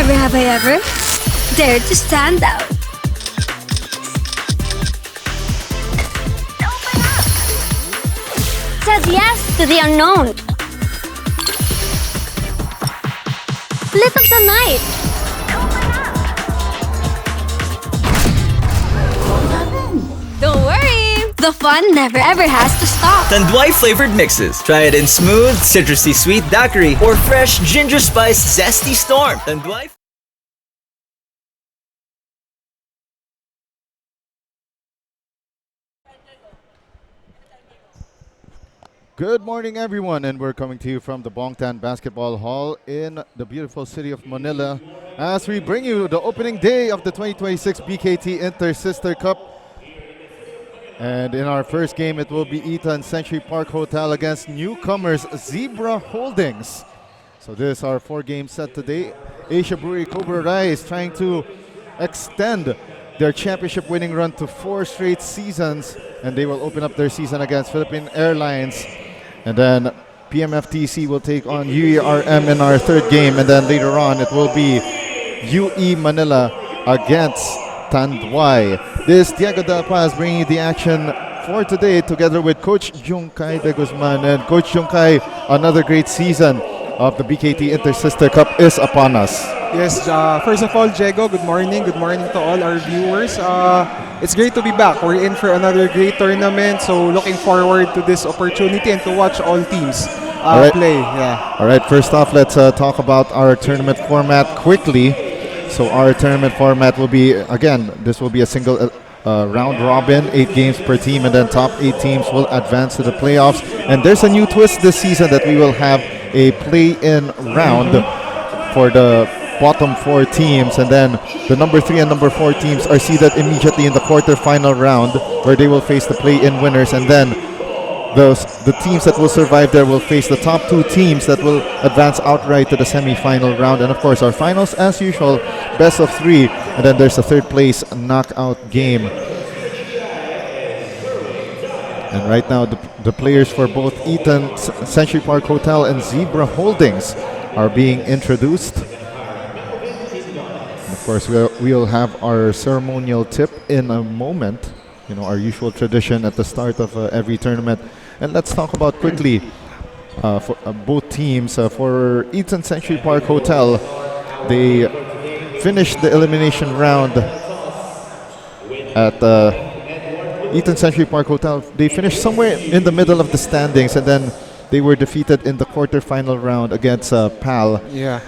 Never have I ever dared to stand out. Said yes to the unknown. Lit up the night. Don't worry, the fun never ever has to stop. Tanduay flavored mixes. Try it in smooth, citrusy sweet daiquiri or fresh ginger spice zesty storm. Tanduay. Good morning, everyone, and we're coming to you from the Bongtan Basketball Hall in the beautiful city of Manila as we bring you the opening day of the 2026 BKT Inter-Sister Cup. And in our first game, it will be Eton Century Park Hotel against newcomers Zebra Holdings. So this is our four-game set today. Asia Brewery Cobra Rai is trying to extend their championship winning run to 4 straight seasons, and they will open up their season against Philippine Airlines. And then PMFTC will take on UERM in our third game, and then later on it will be UE Manila against Tanduay. This is Diego Del Paz bringing you the action for today together with Coach Junkay De Guzman. And Coach Junkay, another great season of the BKT Inter-Sister Cup is upon us. Yes, first of all, Diego, good morning. Good morning to all our viewers. It's great to be back. We're in for another great tournament, so looking forward to this opportunity and to watch all teams play. Yeah. All right, first off, let's talk about our tournament format quickly. So our tournament format will be, again, this will be a single round robin, 8 games per team, and then top 8 teams will advance to the playoffs. And there's a new twist this season that we will have a play-in round for the bottom 4 teams, and then the number 3 and number 4 teams are seeded immediately in the quarterfinal round where they will face the play-in winners, and then the teams that will survive there will face the top 2 teams that will advance outright to the semi-final round. And of course our finals, as usual, best of 3, and then there's a third place knockout game. And right now the players for both Eton Century Park Hotel and Zebra Holdings are being introduced. Of course, we'll have our ceremonial tip in a moment, our usual tradition at the start of every tournament. And let's talk about quickly for both teams. For Eton Century Park Hotel, they finished the elimination round at Eton Century Park Hotel. They finished somewhere in the middle of the standings, and then they were defeated in the quarterfinal round against PAL. Yeah.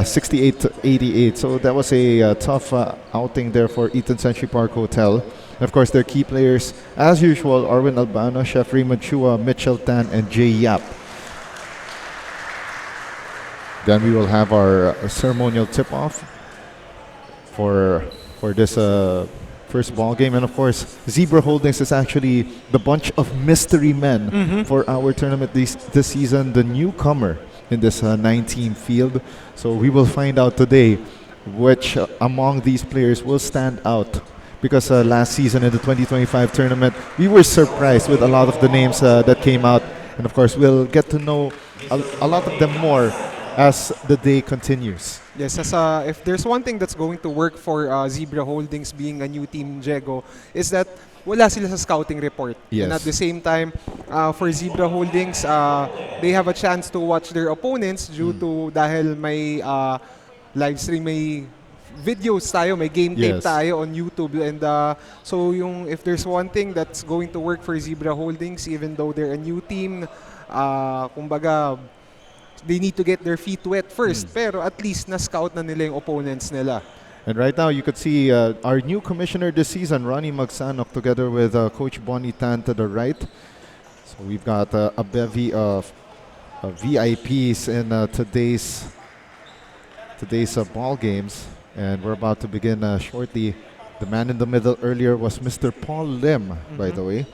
68 to 88. So that was a tough outing there for Eton Century Park Hotel. And of course, their key players, as usual, Arwin Albano, Chef Raymond Chua, Mitchell Tan, and Jay Yap. Then we will have our ceremonial tip-off for this first ball game. And of course, Zebra Holdings is actually the bunch of mystery men for our tournament this season, the newcomer in this 9-team field. So we will find out today which among these players will stand out, because last season in the 2025 tournament we were surprised with a lot of the names that came out, and of course we'll get to know a lot of them more as the day continues. Yes, if there's one thing that's going to work for Zebra Holdings being a new team, Diego, is that wala sila sa scouting report. Yes. And at the same time, for Zebra Holdings, they have a chance to watch their opponents due to dahil may live stream, may videos tayo, may game tape tayo on YouTube. And so if there's one thing that's going to work for Zebra Holdings, even though they're a new team, kumbaga, they need to get their feet wet first. Pero at least na-scout na nila yung opponents nila. And right now, you could see our new commissioner this season, Ronnie Magsanok, together with Coach Bonnie Tan to the right. So we've got a bevy of VIPs in today's ball games, and we're about to begin shortly. The man in the middle earlier was Mr. Paul Lim, by the way.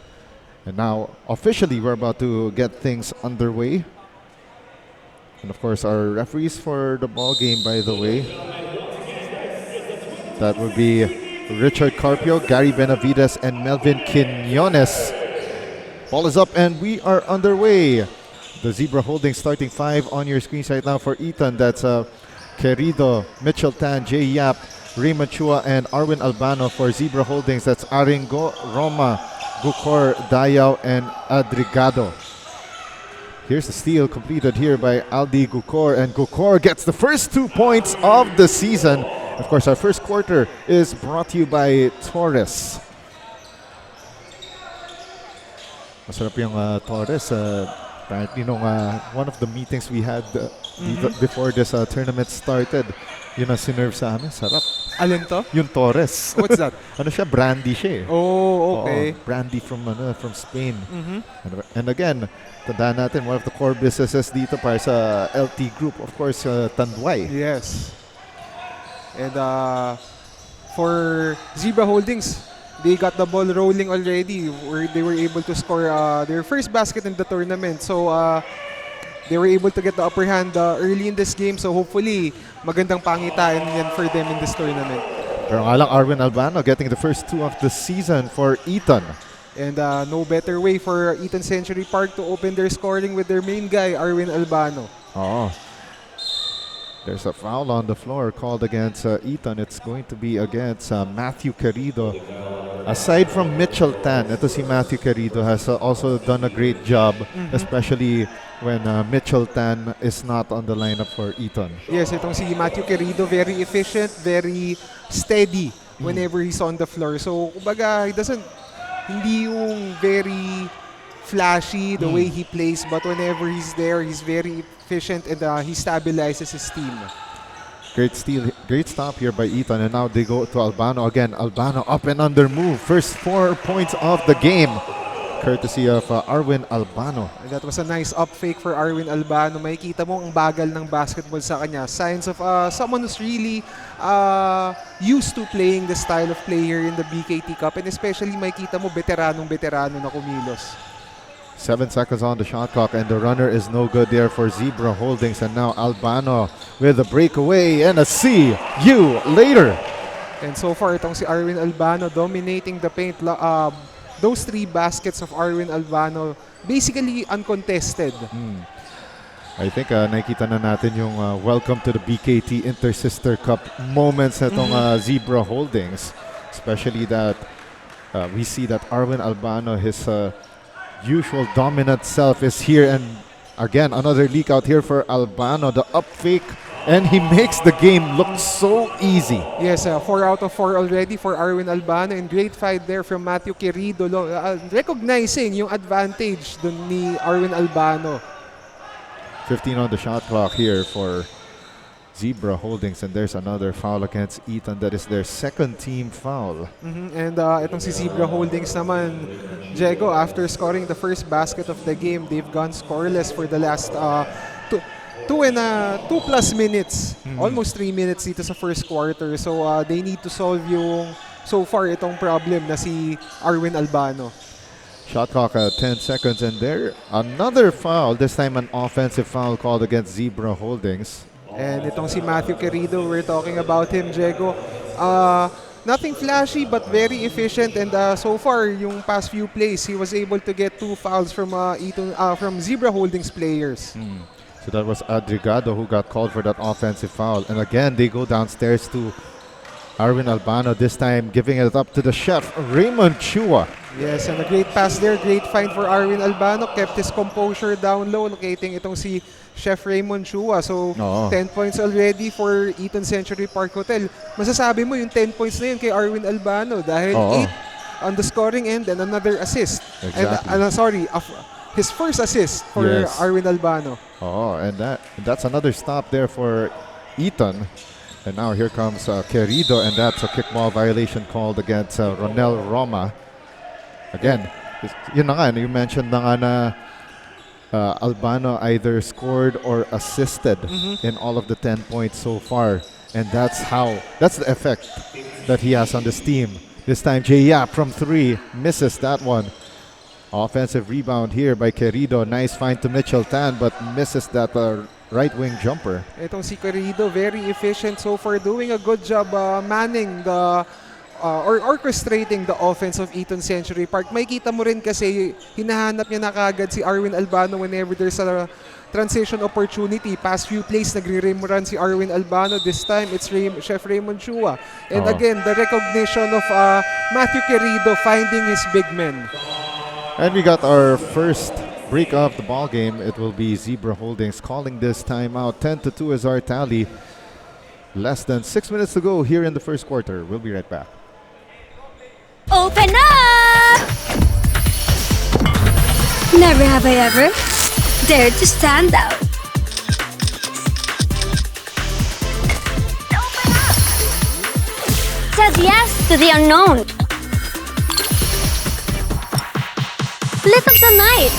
And now, officially, we're about to get things underway. And of course, our referees for the ball game, by the way, that would be Richard Carpio, Gary Benavides, and Melvin Quinones. Ball is up and we are underway. The Zebra Holdings starting 5 on your screens right now for Eton. That's Querido, Mitchell Tan, Jay Yap, Raymond Chua, and Arwin Albano. For Zebra Holdings, that's Aringo, Roma, Gukor, Dayao, and Adrigado. Here's the steal completed here by Aldi Gukor, and Gukor gets the first 2 points of the season. Of course, our first quarter is brought to you by Torres. Masarap yung Torres. Apparently, one of the meetings we had before this tournament started, yun ang sinerve sa amin. Sarap. Alin to? Yung Torres. What's that? Ano siya? Brandy siya eh. Oh, okay. Oo, brandy from Spain. And again, tandaan natin, one of the core businesses dito para sa LT Group, of course, Tanduay. Yes. And for Zebra Holdings, they got the ball rolling already. Where they were able to score their first basket in the tournament. So they were able to get the upper hand early in this game. So hopefully, magandang pangitain yan for them in this tournament. Pero nga lang, Arwin Albano getting the first 2 of the season for Eton. And no better way for Eton Century Park to open their scoring with their main guy, Arwin Albano. Oh. There's a foul on the floor called against Eton. It's going to be against Matthew Querido. Aside from Mitchell Tan, ito si Matthew Querido has also done a great job, especially when Mitchell Tan is not on the lineup for Eton. Yes, itong si Matthew Querido, very efficient, very steady whenever he's on the floor. So, kumbaga, hindi yung very flashy the way he plays, but whenever he's there, he's very efficient and he stabilizes his team. Great steal, great stop here by Eton, and now they go to Albano again. Albano up and under move. First 4 points of the game, courtesy of Arwin Albano. And that was a nice up fake for Arwin Albano. Makikita mo ang bagal ng basketball sa kanya. Signs of someone who's really used to playing the style of player in the BKT Cup, and especially makikita mo veteranong na kumilos. 7 seconds on the shot clock, and the runner is no good there for Zebra Holdings. And now Albano with a breakaway and a see you later. And so far, itong si Arwin Albano dominating the paint. Those 3 baskets of Arwin Albano basically uncontested. I think nakita na natin yung welcome to the BKT Inter-Sister Cup moments itong Zebra Holdings. Especially that we see that Arwin Albano, his usual dominant self, is here, and again another leak out here for Albano, the up fake, and he makes the game look so easy. Yes, 4 out of 4 already for Arwin Albano, and great fight there from Matthew Querido, recognizing yung advantage dun ni Arwin Albano. 15 on the shot clock here for Zebra Holdings, and there's another foul against Eton. That is their second team foul. And itong si Zebra Holdings naman, Diego, after scoring the first basket of the game, they've gone scoreless for the last 2+ minutes, almost 3 minutes dito sa first quarter. So they need to solve yung so far itong problem na si Arwin Albano. Shot clock at 10 seconds, and there another foul, this time an offensive foul called against Zebra Holdings. And itong si Matthew Querido, we're talking about him, Diego. Nothing flashy but very efficient, and so far yung past few plays, he was able to get 2 fouls from from Zebra Holdings players. So that was Adrigado who got called for that offensive foul. And again, they go downstairs to Arwin Albano, this time giving it up to the chef, Raymond Chua. Yes, and a great pass there. Great find for Arwin Albano. Kept his composure down low, locating itong si Chef Raymond Chua. So, 10 points already for Eton Century Park Hotel. Masasabi mo yung 10 points na yun kay Arwin Albano dahil 8 on the scoring end and another assist. Exactly. And, his first assist for Arwin Albano. And that's another stop there for Eton. And now here comes Querido, and that's a kickball violation called against Ronel Roma. Again, yun na nga, you mentioned na nga na Albano either scored or assisted in all of the 10 points so far. And that's the effect that he has on this team. This time, Jay Yap from 3 misses that one. Offensive rebound here by Querido. Nice find to Mitchell Tan, but misses that right wing jumper. Itong si Querido, very efficient so far, doing a good job manning the or orchestrating the offense of Eton Century Park. Makikita mo rin kasi hinahanap niya na kagad si Arwin Albano whenever there's a transition opportunity. Past few plays, nagre-rim run si Arwin Albano. This time, it's Chef Raymond Chua. And again, the recognition of Matthew Querido finding his big men. And we got our first break of the ball game. It will be Zebra Holdings calling this timeout. 10-2 is our tally. Less than 6 minutes to go here in the first quarter. We'll be right back. Open up! Never have I ever dared to stand out. Said yes to the unknown. Lit up the night.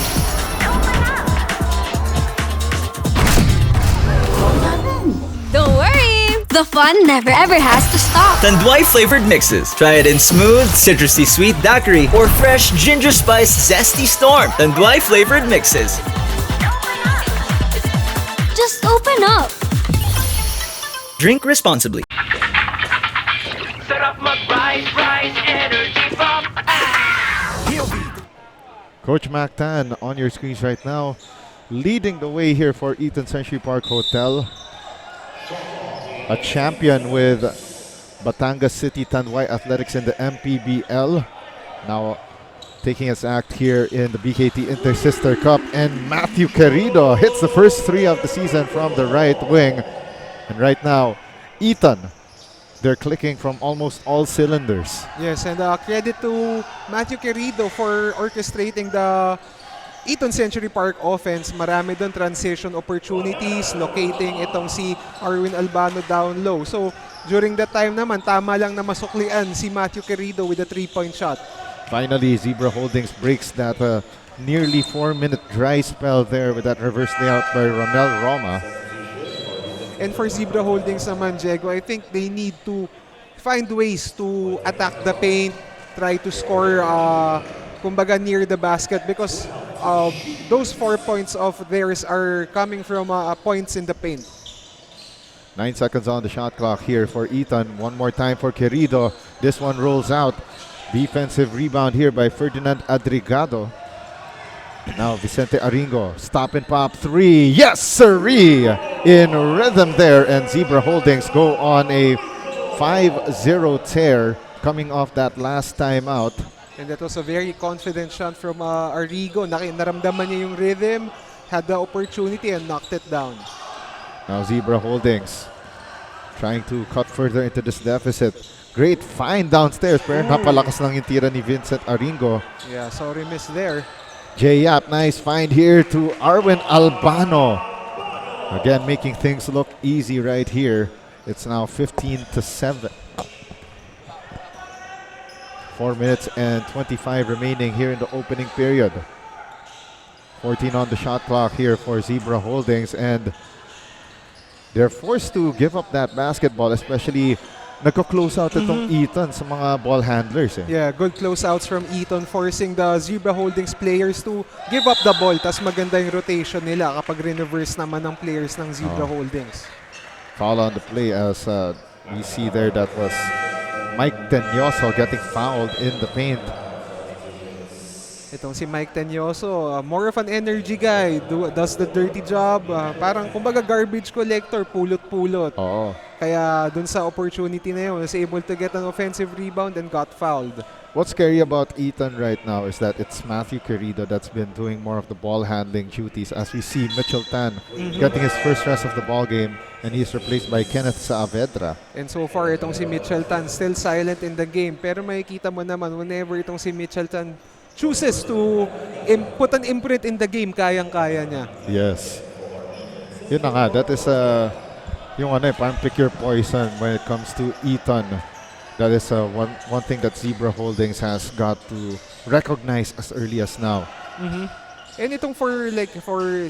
Don't worry, the fun never ever has to stop. Tanduay flavored mixes. Try it in smooth, citrusy sweet daiquiri or fresh ginger spice zesty storm. Tanduay flavored mixes. Just open up. Drink responsibly. Sarap mag-rise, energy from Coach Mactan on your screens right now, leading the way here for Eton Century Park Hotel. A champion with Batangas City Tanduay Athletics in the MPBL. Now taking his act here in the BKT Inter-Sister Cup. And Matthew Querido hits the first three of the season from the right wing. And right now, Eton, they're clicking from almost all cylinders. Yes, and credit to Matthew Querido for orchestrating the Eton Century Park offense. Marami doon transition opportunities, locating itong si Arwin Albano down low. So, during that time naman, tama lang na masuklian si Matthew Querido with a 3-point shot. Finally, Zebra Holdings breaks that nearly 4-minute dry spell there with that reverse layout by Romel Roma. And for Zebra Holdings naman, Diego, I think they need to find ways to attack the paint, try to score kumbaga near the basket, because those 4 points of theirs are coming from points in the paint. 9 seconds on the shot clock here for Eton. One more time for Querido. This one rolls out. Defensive rebound here by Ferdinand Adrigado. Now Vicente Aringo, stop and pop three. Yes, sirree! In rhythm there, and Zebra Holdings go on a 5-0 tear coming off that last time out. And that was a very confident shot from Arrigo. Naramdaman niya yung rhythm, had the opportunity and knocked it down. Now Zebra Holdings trying to cut further into this deficit. Great find downstairs, pero napalakas lang yung tira ni Vincent Aringo. Yeah, sorry miss there. J-Yap, nice find here to Arwin Albano. Again, making things look easy right here. It's now 15-7. 4 minutes and 25 remaining here in the opening period. 14 on the shot clock here for Zebra Holdings, and they're forced to give up that basketball, especially nagko-close out itong Eton sa mga ball handlers. Yeah, good closeouts from Eton, forcing the Zebra Holdings players to give up the ball. Tas maganda yung rotation nila kapag reverse naman ng players ng Zebra Holdings. Foul on the play, as we see there, that was Mike Tenyoso getting fouled in the paint. Itong si Mike Tenyoso, more of an energy guy, does the dirty job. Parang kumbaga garbage collector, pulot-pulot. Oo. Kaya dun sa opportunity na yun, was able to get an offensive rebound and got fouled. What's scary about Eton right now is that it's Matthew Querido that's been doing more of the ball handling duties, as we see Mitchell Tan getting his first rest of the ball game, and he's replaced by Kenneth Saavedra. And so far, itong si Mitchell Tan still silent in the game. Pero makikita mo naman, whenever itong si Mitchell Tan chooses to put an imprint in the game, kayang-kaya niya. Yes. Yun na nga, that is yung parang pick your poison when it comes to Eton. That is one thing that Zebra Holdings has got to recognize as early as now. And itong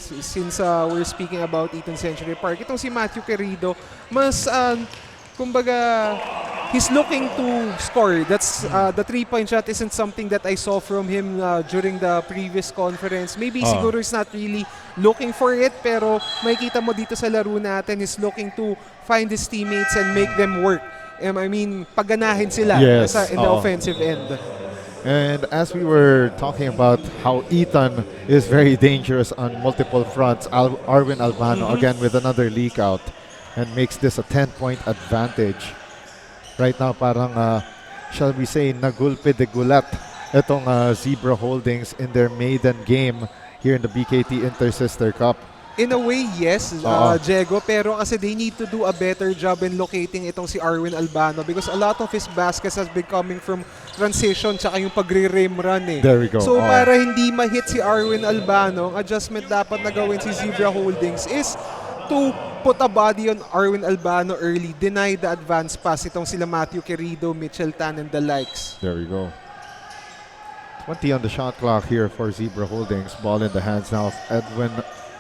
since we're speaking about Eton Century Park, itong si Matthew Querido, mas kumbaga, he's looking to score. That's the 3-point shot isn't something that I saw from him during the previous conference. Maybe siguro he's not really looking for it, pero makikita mo dito sa laro natin, he's looking to find his teammates and make them work. I mean, pagganahin sila in the offensive end. And as we were talking about how Eton is very dangerous on multiple fronts, Arwin Albano again with another leak out and makes this a 10-point advantage. Right now, parang, shall we say, nagulpe de gulat itong Zebra Holdings in their maiden game here in the BKT Inter-Sister Cup. In a way, yes, Diego, pero kasi they need to do a better job in locating itong si Arwin Albano because a lot of his baskets has been coming from transition tsaka yung pagre-rim run eh. There we go. So para hindi ma-hit si Arwin Albano, ang adjustment dapat na gawin si Zebra Holdings is to put a body on Arwin Albano early, deny the advance pass itong sila Matthew Querido, Mitchell Tan, and the likes. There we go. 20 on the shot clock here for Zebra Holdings. Ball in the hands now of Edwin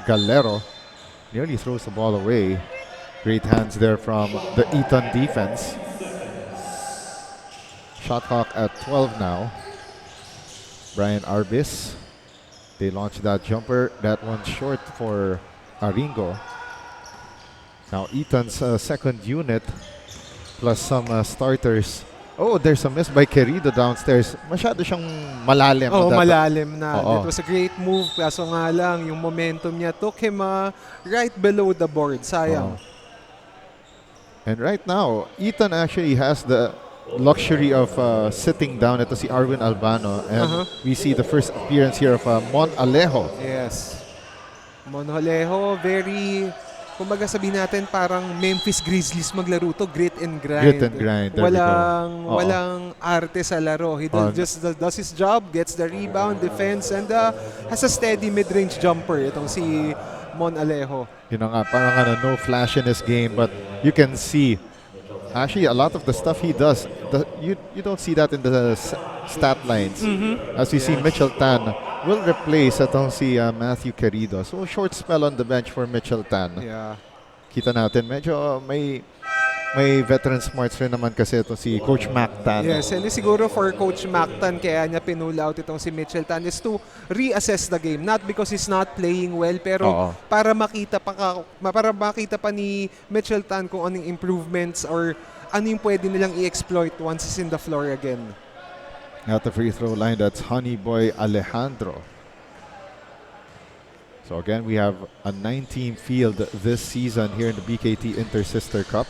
Galero. Nearly throws the ball away. Great hands there from the Eton defense. Shot clock at 12 now. Brian Arbis. They launched that jumper. That one's short for Aringo. Now Eton's second unit plus some starters. Oh, there's a miss by Querido downstairs. Masyado siyang malalim. Oh, malalim na. Oo. It was a great move. Kaso nga lang, yung momentum niya took him right below the board. Sayang. And right now, Eton actually has the luxury of sitting down. Ito si Arwin Albano. And we see the first appearance here of Mon Alejo. Yes. Mon Alejo, very... Kumbaga sabihin natin parang Memphis Grizzlies maglaro to, grit and grind. Grit and grind. Walang arte sa laro. He just does his job, gets the rebound, defense, and has a steady mid-range jumper. Itong si Mon Alejo. You know nga, parang no flash in his game, but you can see actually a lot of the stuff he does, you don't see that in the stat lines. As we see Mitchell Tan will replace atong si Matthew Querido. So short spell on the bench for Mitchell Tan. Yeah. Kita natin, medyo may veteran smarts rin naman kasi ito si Coach Mactan. Yes, and siguro for Coach Mactan kaya niya pinul out itong si Mitchell Tan is to reassess the game. Not because he's not playing well, pero para makita pa ni Mitchell Tan kung anong improvements or ano yung pwede nilang i-exploit once he's in the floor again. At the free throw line, that's Honey Boy Alejandro. So again, we have a 9-team field this season here in the BKT Inter-Sister Cup.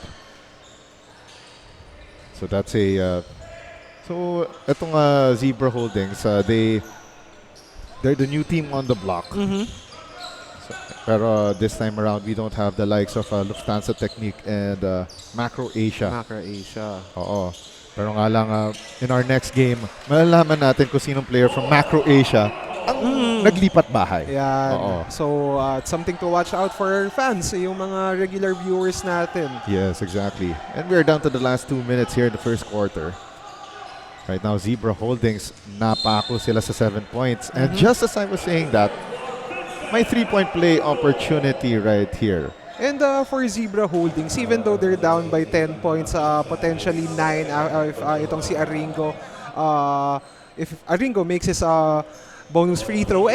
So that's a... so itong Zebra Holdings, they're the new team on the block. So, pero this time around, we don't have the likes of Lufthansa Technique and Macro Asia. Macro Asia. Oo. Pero nga lang, in our next game, malalaman natin kung sinong player from Macro Asia ang naglipat bahay. Yeah. So, it's something to watch out for our fans, yung mga regular viewers natin. Yes, exactly. And we're down to the last 2 minutes here in the first quarter. Right now, Zebra Holdings, napako sila sa 7 points. And just as I was saying that, may 3-point play opportunity right here. And for Zebra Holdings, even though they're down by 10 points, potentially 9 if itong si Aringo, if Aringo makes his bonus free throw,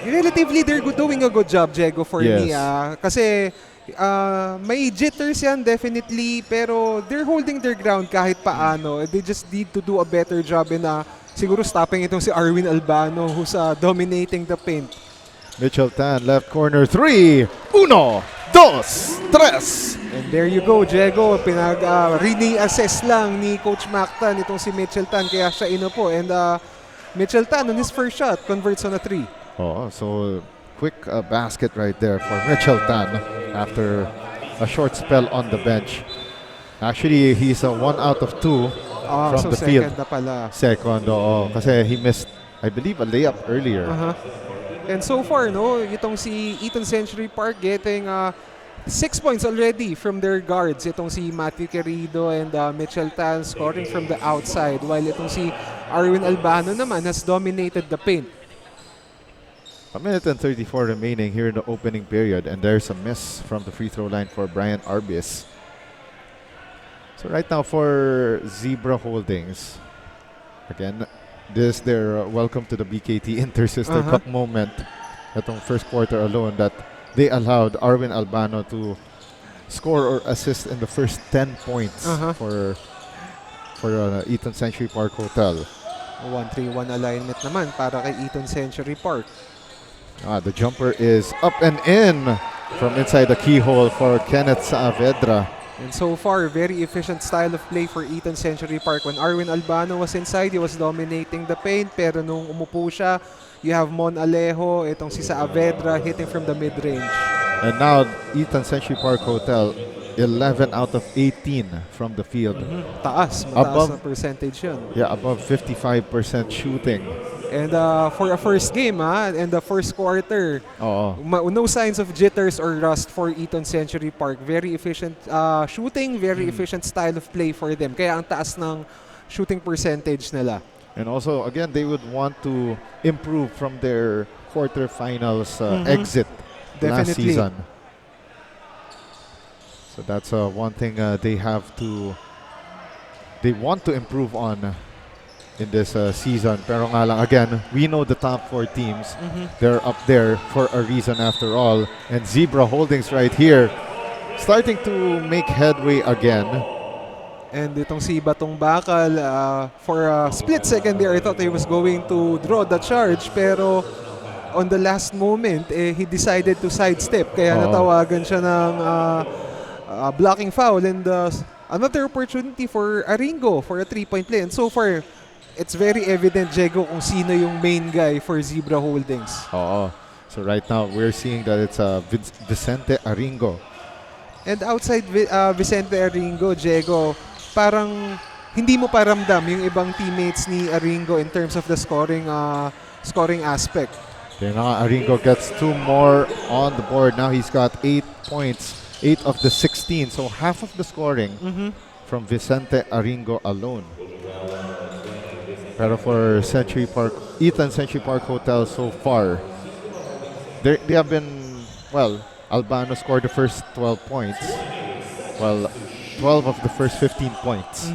relatively they're doing a good job, Diego, for me. Kasi may jitters yan, definitely, pero they're holding their ground kahit paano. They just need to do a better job in siguro stopping itong si Arwin Albano who's dominating the paint. Mitchell Tan, left corner, 3, 1, 2, 3. And there you go, Diego. Re-assess lang ni Coach Mactan itong si Mitchell Tan, kaya siya inupo. And Mitchell Tan on his first shot converts on a 3. Oh, so quick basket right there for Mitchell Tan after a short spell on the bench. Actually, he's 1 out of 2 from the field. Second na pala. Second, kasi he missed, I believe, a layup earlier. And so far, itong si Eton Century Park getting 6 points already from their guards. Itong si Matthew Querido and Mitchell Tan scoring from the outside, while itong si Arwin Albano naman has dominated the paint. 1 minute and 34 remaining here in the opening period, and there's a miss from the free throw line for Brian Arbis. So right now for Zebra Holdings, again, this is their welcome to the BKT Inter-Sister Cup moment. Itong first quarter alone that they allowed Arwin Albano to score or assist in the first 10 points for Eton Century Park Hotel. 1-3-1 alignment naman para kay Eton Century Park. The jumper is up and in from inside the keyhole for Kenneth Saavedra. And so far, very efficient style of play for Eton Century Park. When Arwin Albano was inside, he was dominating the paint. Pero nung umupo siya, you have Mon Alejo, itong si Saavedra hitting from the mid-range. And now, Eton Century Park Hotel, 11 out of 18 from the field. Mataas Above- na percentage yun. Yeah, above 55% shooting. And for a first game, and the first quarter, Oo. no signs of jitters or rust for Eton Century Park. Very efficient shooting, very efficient style of play for them. Kaya ang taas ng shooting percentage nila. And also, again, they would want to improve from their quarterfinals exit last Definitely. season. So that's one thing they want to improve on in this season. Pero nga lang, again, we know the top 4 teams. They're up there for a reason after all. And Zebra Holdings right here, starting to make headway again. And itong si Batong Bakal, for a split second there, I thought he was going to draw the charge. Pero on the last moment, he decided to sidestep. Kaya natawagan siya ng blocking foul. And another opportunity for Aringo for a 3-point play. And so far, it's very evident, Diego, kung sino yung main guy for Zebra Holdings. Oo. So right now, we're seeing that it's Vicente Aringo. And outside Vicente Aringo, Diego, parang hindi mo paramdam yung ibang teammates ni Aringo in terms of the scoring aspect. Then Aringo gets 2 more on the board. Now he's got 8 points, 8 of the 16. So half of the scoring from Vicente Aringo alone. Pero for Eton Century Park Hotel so far, they have been, Albano scored the first 12 points. 12 of the first 15 points.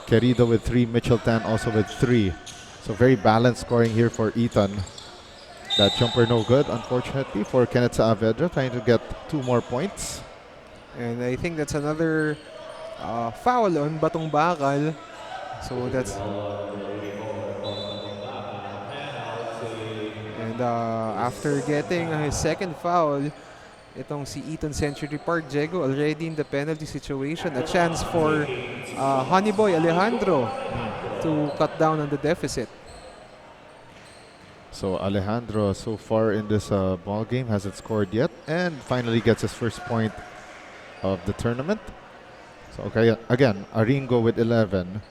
Querido with 3, Mitchell Tan also with 3. So very balanced scoring here for Eton. That jumper no good, unfortunately, for Kenneth Saavedra, trying to get 2 more points. And I think that's another foul on Batong Bakal. So that's... And after getting his second foul, itong si Eton Century Park, Diego, already in the penalty situation. A chance for Honeyboy Alejandro to cut down on the deficit. So Alejandro, so far in this ball game, hasn't scored yet, and finally gets his first point of the tournament. So okay, again, Aringo with 11,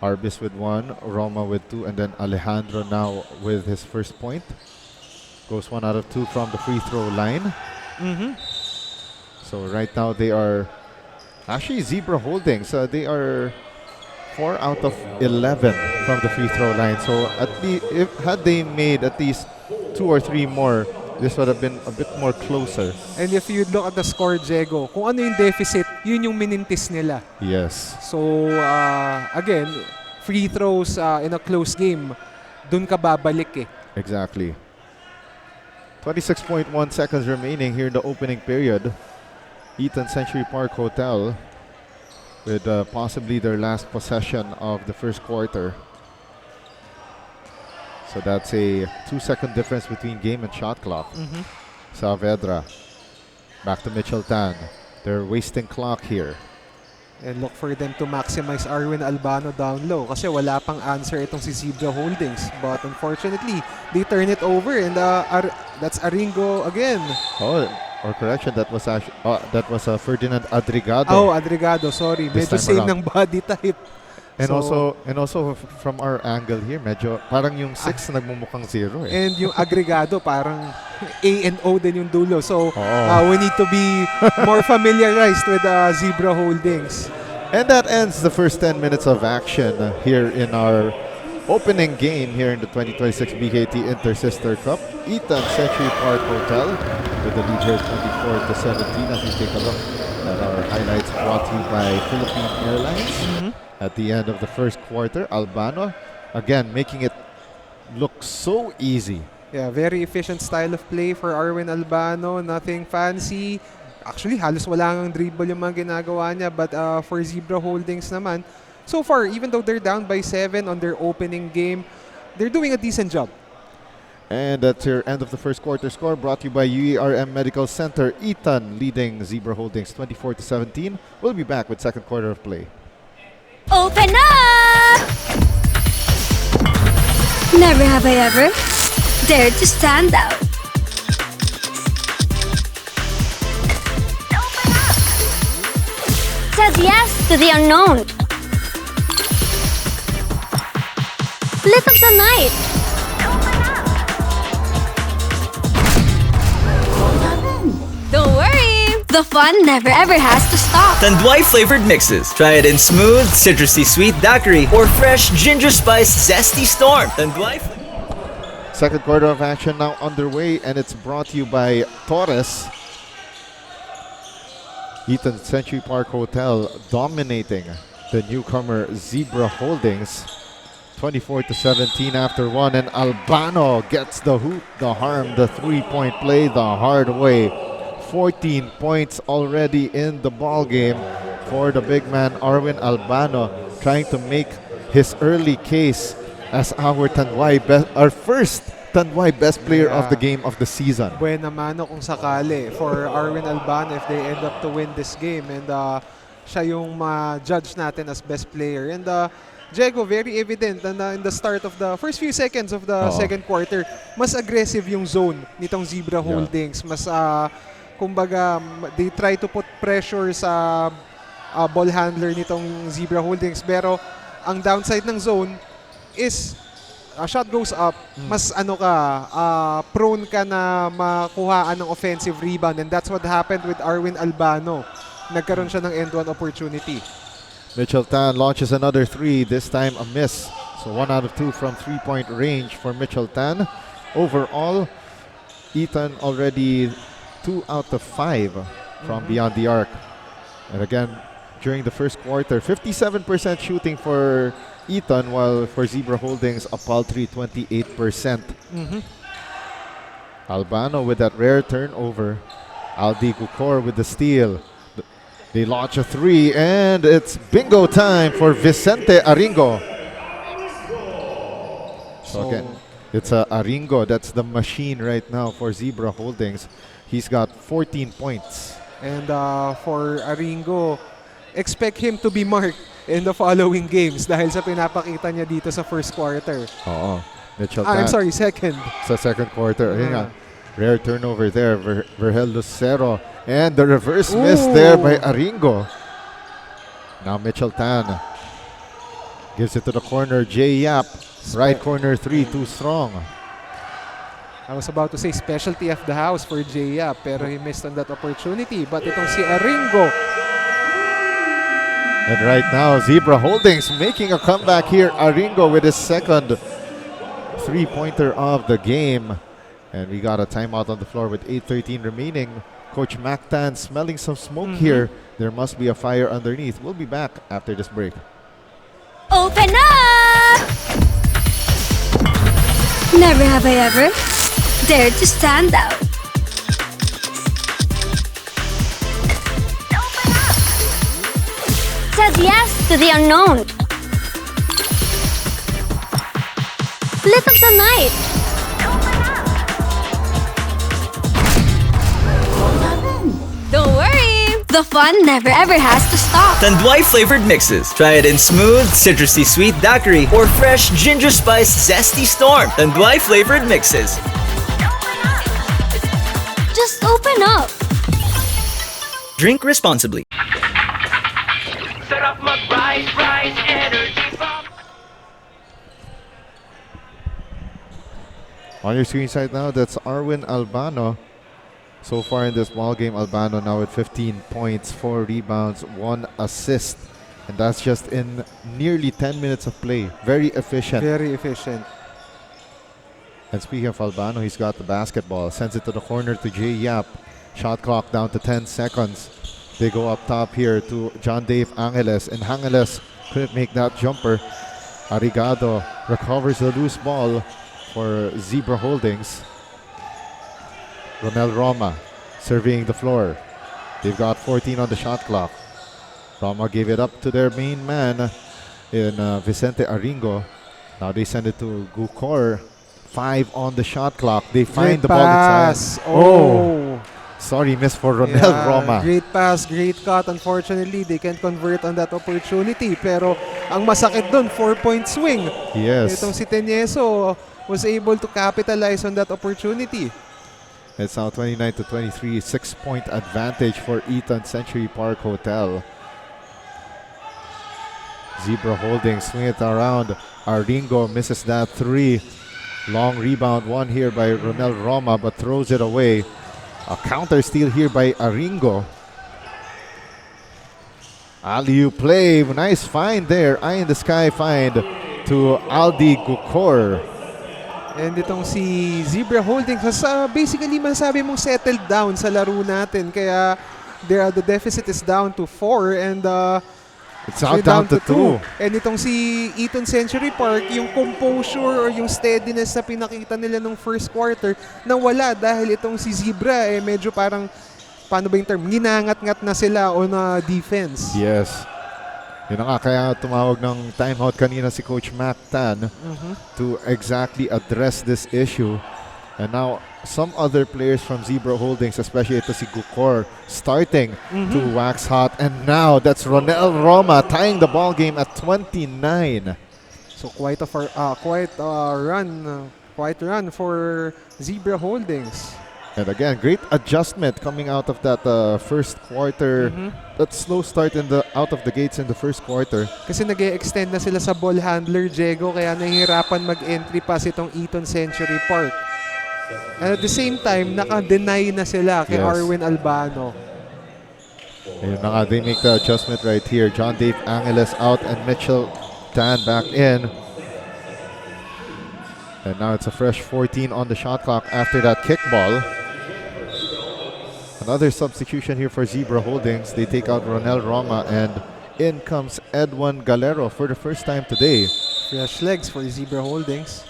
Arbis with 1, Roma with 2, and then Alejandro now with his first point. Goes 1 out of 2 from the free throw line. So right now they are actually Zebra Holdings. They are 4 out of 11 from the free throw line. So at least had they made at least 2 or 3 more, this would have been a bit more closer. And if you look at the score, Diego, kung ano yung deficit, yun yung minintis nila. Yes. So again, free throws in a close game, dun ka babalik eh. Exactly. 26.1 seconds remaining here in the opening period. Eton Century Park Hotel with possibly their last possession of the first quarter. So that's a 2-second difference between game and shot clock. Saavedra. Back to Mitchell Tan. They're wasting clock here. And look for them to maximize Arwin Albano down low kasi wala pang answer itong si Zebra Holdings. But unfortunately, they turn it over and that's Aringo again. Oh, or correction, that was actually Ferdinand Adrigado. Oh, Adrigado, sorry. This Medyo time same around. ng body type. And So- also from our angle here, medyo parang yung 6 nagmumukhang 0 eh. And yung Agregado, parang A and O din yung dulo. So, Oo. we need to be more familiarized with Zebra Holdings. And that ends the first 10 minutes of action here in our opening game here in the 2026 BKT Inter-Sister Cup. Eton Century Park Hotel with the lead here 24-17 as we take a look at our highlights brought to you by Philippine Airlines. At the end of the first quarter, Albano, again, making it look so easy. Yeah, very efficient style of play for Arwin Albano. Nothing fancy. Actually, halos wala ngang dribble yung mga ginagawa niya. But for Zebra Holdings naman, so far, even though they're down by 7 on their opening game, they're doing a decent job. And that's your end of the first quarter score, brought to you by UERM Medical Center. Eton leading Zebra Holdings 24-17. We'll be back with second quarter of play. Open up! Never have I ever dared to stand out. Says yes to the unknown. Lit up the night. Don't worry, the fun never ever has to stop. Tanduay flavored mixes. Try it in smooth, citrusy sweet daiquiri or fresh ginger spice zesty storm. Tanduay. Second quarter of action now underway, and it's brought to you by Torres. Eton Century Park Hotel dominating the newcomer Zebra Holdings 24-17 after one, and Albano gets the hoop, the harm, the three-point play the hard way. 14 points already in the ball game for the big man Arwin Albano, trying to make his early case as our first Tanduay best player of the game of the season. Buena mano kung sakali for Arwin Albano if they end up to win this game, and siya yung ma-judge natin as best player. And Diego, very evident na in the start of the first few seconds of the second quarter, mas aggressive yung zone nitong Zebra Holdings. Mas kumbaga, they try to put pressure sa ball handler nitong Zebra Holdings, pero ang downside ng zone is shot goes up, mas prone ka na makuhaan ng offensive rebound, and that's what happened with Arwin Albano. Nagkaroon siya ng end one opportunity. Mitchell Tan launches another three, this time a miss. So 1 out of 2 from three-point range for Mitchell Tan. Overall, Eton already 2 out of 5 from beyond the arc. And again, during the first quarter, 57% shooting for Eton, while for Zebra Holdings, a paltry 28%. Albano with that rare turnover. Aldi Gukor with the steal. They launch a three, and it's bingo time for Vicente Aringo. So again, it's Aringo. That's the machine right now for Zebra Holdings. He's got 14 points. And for Aringo, expect him to be marked in the following games dahil sa pinapakita niya dito sa first quarter. Oo. Mitchell I'm sorry, second. Sa second quarter. Ayun nga. Rare turnover there. Vergel Lucero. And the reverse miss there by Aringo. Now Mitchell Tan gives it to the corner. Jay Yap. Right corner three, too strong. I was about to say specialty of the house for Jay Yap, pero he missed on that opportunity. But itong si Aringo. And right now, Zebra Holdings making a comeback here. Aringo with his second three-pointer of the game. And we got a timeout on the floor with 8:13 remaining. Coach Mactan smelling some smoke here. There must be a fire underneath. We'll be back after this break. Open up! Never have I ever dared to stand out. Says yes to the unknown. Lit up the night. Don't worry, the fun never ever has to stop. Tanduay flavored mixes. Try it in smooth, citrusy sweet daiquiri or fresh ginger spice zesty storm. Tanduay flavored mixes. Just open up. Drink responsibly. Sarap mag-rise, rise, energy from... On your screen side now, that's Arwin Albano. So far in this ball game, Albano now with 15 points, 4 rebounds, 1 assist. And that's just in nearly 10 minutes of play. Very efficient. Very efficient. And speaking of Albano, he's got the basketball. Sends it to the corner to Jay Yap. Shot clock down to 10 seconds. They go up top here to John Dave Angeles. And Angeles couldn't make that jumper. Arigado recovers the loose ball for Zebra Holdings. Ronel Roma surveying the floor. They've got 14 on the shot clock. Roma gave it up to their main man, in Vicente Aringo. Now they send it to Gukor. 5 on the shot clock. They find Great the ball pass. inside. Oh! Sorry, miss for Ronel Roma. Great pass, great cut. Unfortunately, they can't convert on that opportunity. Pero ang masakit doon, 4-point swing. Yes. Itong si Tenieso was able to capitalize on that opportunity. It's now 29-23, 6-point advantage for Eton Century Park Hotel. Zebra holding, swing it around. Aringo misses that 3. Long rebound won here by Ronel Roma, but throws it away. A counter steal here by Aringo. Alley-oop play, nice find there. Eye in the sky find to Aldi Gukor. And itong si Zebra Holdings, basically masabi mong settled down sa laro natin. Kaya the deficit is down to 4 and It's out down to 2. And itong si Eton Century Park, yung composure or yung steadiness na pinakita nila nung first quarter, nawala dahil itong si Zebra medyo parang, paano ba yung term, ginangat-ngat na sila on defense. Yes. Yun na nga, kaya tumawag ng timeout kanina si Coach Mac Tan to exactly address this issue. And now, some other players from Zebra Holdings, especially ito si Gukor, starting to wax hot. And now, that's Ronel Roma tying the ball game at 29. So quite run for Zebra Holdings. And again, great adjustment coming out of that first quarter. That slow start out of the gates in the first quarter. Kasi nag-e-extend na sila sa ball handler, Diego, kaya nahihirapan mag-entry pass itong Eton Century Park. And at the same time, naka-deny na sila kay Arwin Albano. Ayun na nga, they make the adjustment right here. John Dave Angeles out and Mitchell Tan back in. And now it's a fresh 14 on the shot clock after that kickball. Another substitution here for Zebra Holdings. They take out Ronel Roma and in comes Edwin Galero for the first time today. Fresh legs for Zebra Holdings.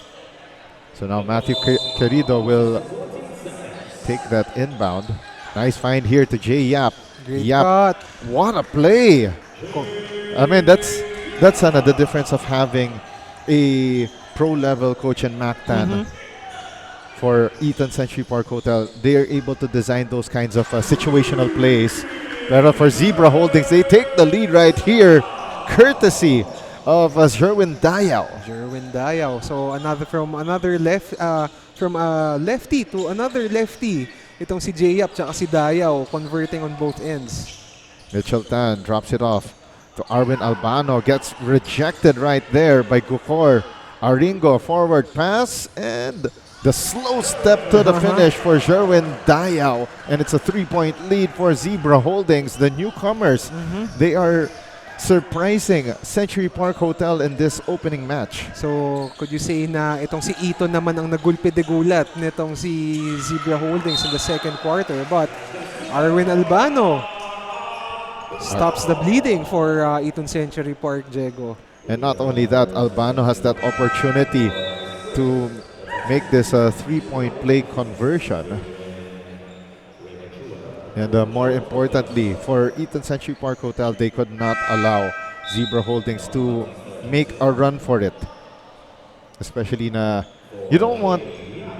So now Matthew Querido will take that inbound. Nice find here to Jay Yap. Great Yap, cut. what a play! I mean, that's the difference of having a pro-level coach in Mactan for Eton Century Park Hotel. They are able to design those kinds of situational plays. But for Zebra Holdings, they take the lead right here, courtesy of Jerwin Dayao. Jerwin Dayao. So from a lefty to another lefty. Itong si J-Yap tsaka si Dayao converting on both ends. Mitchell Tan drops it off to Arwin Albano. Gets rejected right there by Gukor. Aringo forward pass and the slow step to the finish for Jerwin Dayao. And it's a 3-point lead for Zebra Holdings. The newcomers, they are surprising Century Park Hotel in this opening match. So, could you say na itong si Eton naman ang nagulpi-degulat nitong si Zebra Holdings in the second quarter. But Arwin Albano stops the bleeding for Eton Century Park, Diego. And not only that, Albano has that opportunity to make this a 3-point play conversion. And more importantly, for Eton Century Park Hotel, they could not allow Zebra Holdings to make a run for it. Especially na, you don't want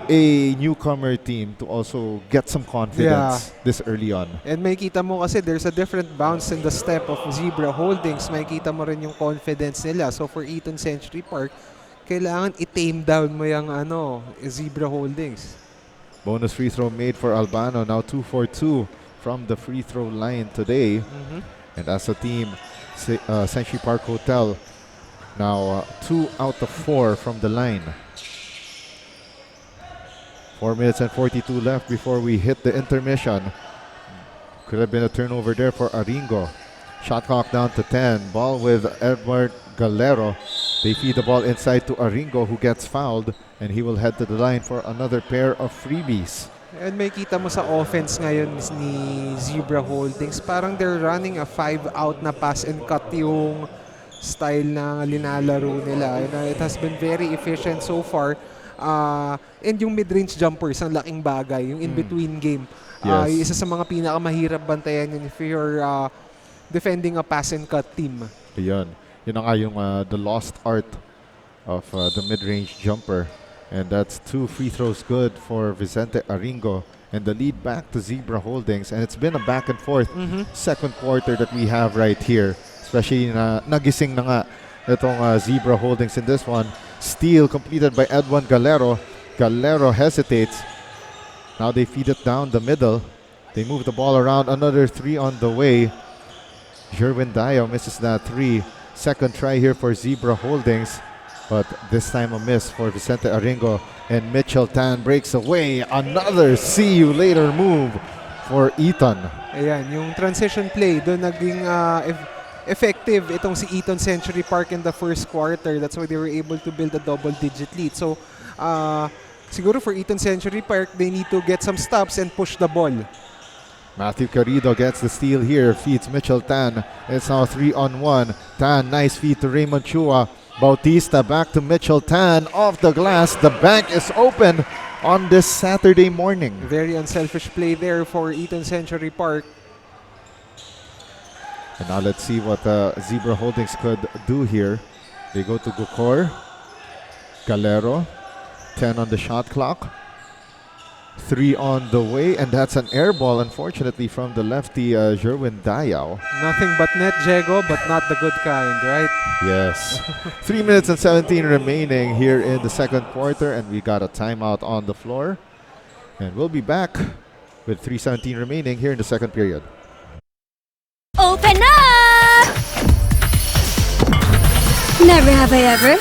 a newcomer team to also get some confidence this early on. And may kita mo kasi there's a different bounce in the step of Zebra Holdings. May kita mo rin yung confidence nila. So for Eton Century Park, kailangan i-tame down mo yung Zebra Holdings. Bonus free throw made for Albano. Now 2 for 2 from the free throw line today. And as a team, Century Park Hotel now 2 out of 4 from the line. 4 minutes and 42 left before we hit the intermission. Could have been a turnover there for Aringo. Shot clock down to 10. Ball with Edward Galero. They feed the ball inside to Aringo, who gets fouled, and he will head to the line for another pair of freebies. And may kita mo sa offense ngayon ni Zebra Holdings, parang they're running a 5-out na pass and cut yung style na linalaro nila. And it has been very efficient so far. And yung mid-range jumpers, ang laking bagay, yung in-between game. Isa sa mga pinakamahirap bantayan yun if you're defending a pass and cut team. Ayan. Yun na nga yung the lost art of the mid-range jumper. And that's 2 free throws good for Vicente Aringo. And the lead back to Zebra Holdings. And it's been a back and forth second quarter that we have right here. Especially na nagising na nga itong Zebra Holdings in this one. Steal completed by Edwin Galero. Galero hesitates. Now they feed it down the middle. They move the ball around. Another 3 on the way. Jerwin Dayo misses that 3. Second try here for Zebra Holdings. But this time a miss for Vicente Aringo. And Mitchell Tan breaks away. Another see you later move for Eton. Ayan, yung transition play, doon naging effective itong si Eton Century Park in the first quarter. That's why they were able to build a double-digit lead. So, siguro for Eton Century Park, they need to get some stops and push the ball. Matthew Carrido gets the steal here, feeds Mitchell Tan. It's now 3-on-1. Tan, nice feed to Raymond Chua. Bautista back to Mitchell Tan, off the glass. The bank is open on this Saturday morning. Very unselfish play there for Eton Century Park. And now let's see what Zebra Holdings could do here. They go to Gukor. Galero, 10 on the shot clock. 3 on the way, and that's an air ball, unfortunately, from the lefty, Jerwin Dayao. Nothing but net, Jego, but not the good kind, right? Yes. 3 minutes and 17 remaining here in the second quarter, and we got a timeout on the floor. And we'll be back with 3:17 remaining here in the second period. Open up! Never have I ever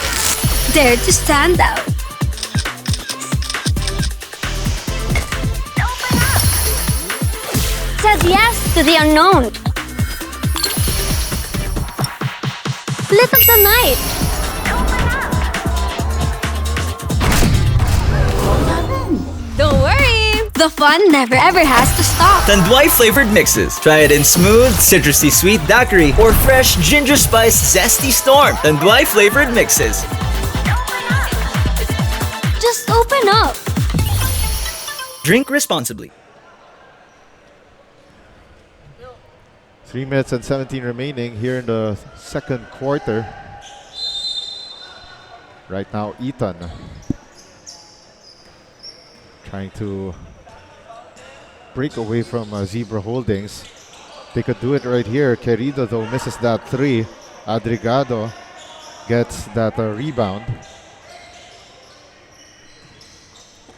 dared to stand out. Said yes to the unknown. Lit up the night. Don't worry, the fun never ever has to stop. Tanduay flavored mixes. Try it in smooth, citrusy sweet daiquiri or fresh ginger spice zesty storm. Tanduay flavored mixes. Just open up. Drink responsibly. 3 minutes and 17 remaining here in the second quarter. Right now, Eton trying to break away from Zebra Holdings. They could do it right here. Querido, though, misses that 3. Adrigado gets that rebound.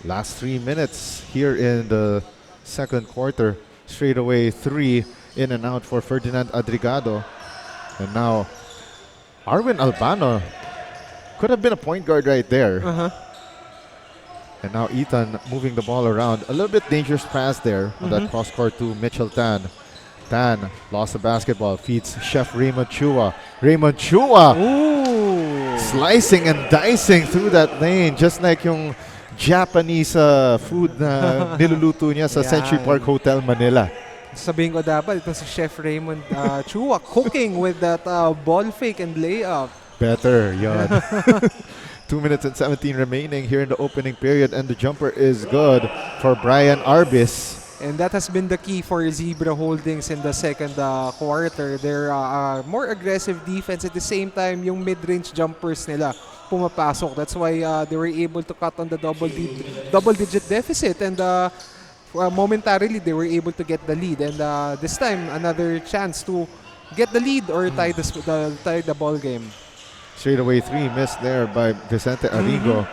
Last 3 minutes here in the second quarter. Straight away 3 in and out for Ferdinand Adrigado. And now Arwin Albano could have been a point guard right there. And now Eton moving the ball around. A little bit dangerous pass there on that cross court to Mitchell Tan. Tan lost the basketball, feeds Chef Raymond Chua. Raymond Chua slicing and dicing through that lane just like yung Japanese food na niluluto niya sa Century Park Hotel, Manila. Sabihin ko dapat, ito si Chef Raymond Chua cooking with that ball fake and layup. Better, yun. 2 minutes and 17 remaining here in the opening period, and the jumper is good for Brian Arbis. And that has been the key for Zebra Holdings in the second quarter. They're more aggressive defense. At the same time, yung mid-range jumpers nila pumapasok. That's why they were able to cut on the double-digit deficit. And momentarily, they were able to get the lead. And this time, another chance to get the lead or tie the ball game. Straight away 3 missed there by Vicente Arrigo.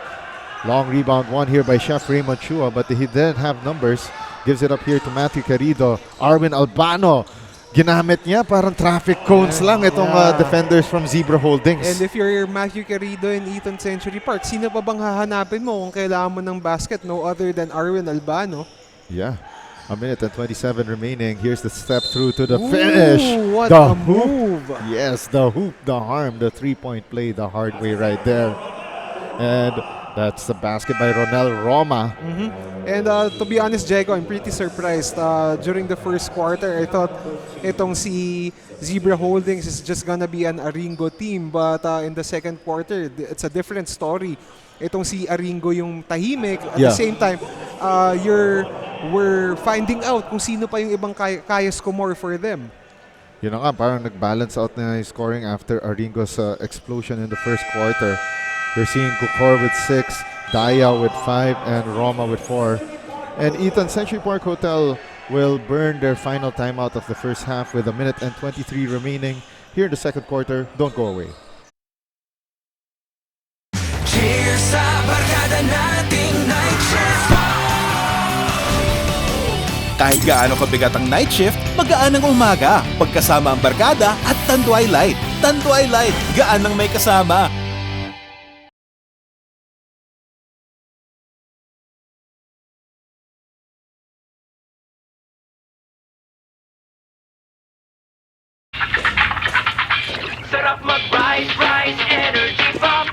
Long rebound 1 here by Chef Raymond Chua, but he didn't have numbers. Gives it up here to Matthew Querido. Arwin Albano, ginamit niya parang traffic cones lang itong defenders from Zebra Holdings. And if you're Matthew Querido in Eton Century Park, sino pa bang hahanapin mo kung kailangan mo ng basket? No other than Arwin Albano. Yeah. A minute and 27 remaining. Here's the step through to the finish. What the a move. Yes, the hoop, the harm, the three-point play the hard way right there. And that's the basket by Ronel Roma. And to be honest, Diego, I'm pretty surprised. During the first quarter, I thought itong si Zebra Holdings is just gonna be an Aringo team. But in the second quarter, it's a different story. Itong si Aringo yung tahimik. At the same time, we're finding out kung sino pa yung ibang kaya score for them. Yun na nga, parang nag-balance out na yung scoring after Aringo's explosion in the first quarter. You're seeing Kukor with 6, Daya with 5, and Roma with 4. And Eton Century Park Hotel will burn their final timeout of the first half with 1 minute and 23 remaining here in the second quarter. Don't go away. Cheers sa barkada nating night shift. Kahit gaano kabigat ang night shift, magaan ang umaga. Pagkasama ang barkada at Tanduay Light. Tanduay Light, gaan ang may kasama. Sarap mag-rise, rise, energy pump.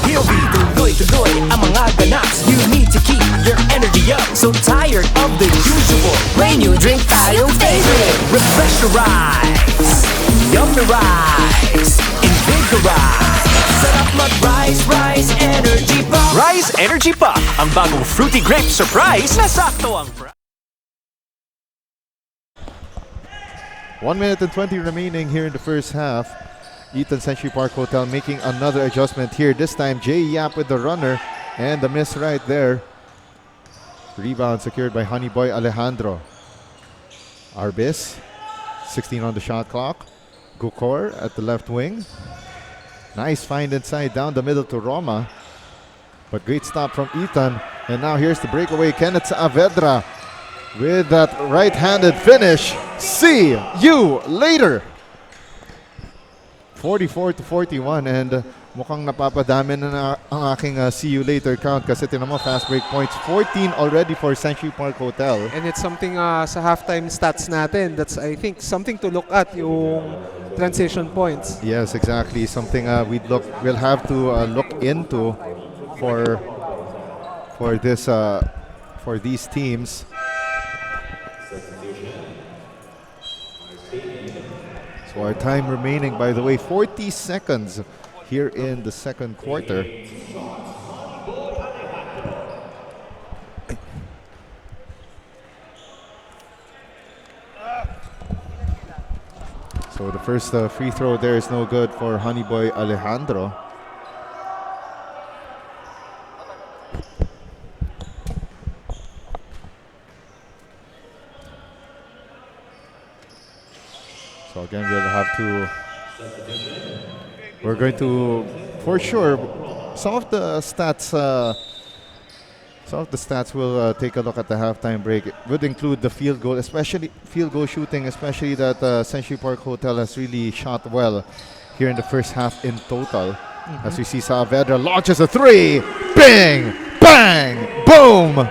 POV tuloy-tuloy ang mga ganaps. You need to keep your energy up. So tired of the usual. When you drink tayong favorite. Refresh your eyes. Yum your eyes. Invigorize. Sarap mag-rise, rise, energy pump. Rise Energy Pop, ang bagong fruity grape surprise na sakto ang 1 minute and 20 remaining here in the first half. Eton Century Park Hotel making another adjustment here. This time, Jay Yap with the runner and the miss right there. Rebound secured by Honeyboy Alejandro. Arbis, 16 on the shot clock. Gukor at the left wing. Nice find inside, down the middle to Roma. But great stop from Eton. And now here's the breakaway. Kenneth Saavedra with that right-handed finish. See you later. 44-41, and mukhang napapadami na ang aking see you later count kasi tinan mo fast break points 14 already for Century Park Hotel. And it's something sa halftime stats natin that's, I think, something to look at, yung transition points. Yes, exactly. Something we'll have to look into for these teams. So our time remaining, by the way, 40 seconds here in the second quarter. So the first free throw there is no good for Honeyboy Alejandro. So again, we're going to, for sure, some of the stats we'll take a look at the halftime break. It would include the field goal, especially field goal shooting, especially that Century Park Hotel has really shot well here in the first half in total. As we see Saavedra launches a three, bang, bang, boom!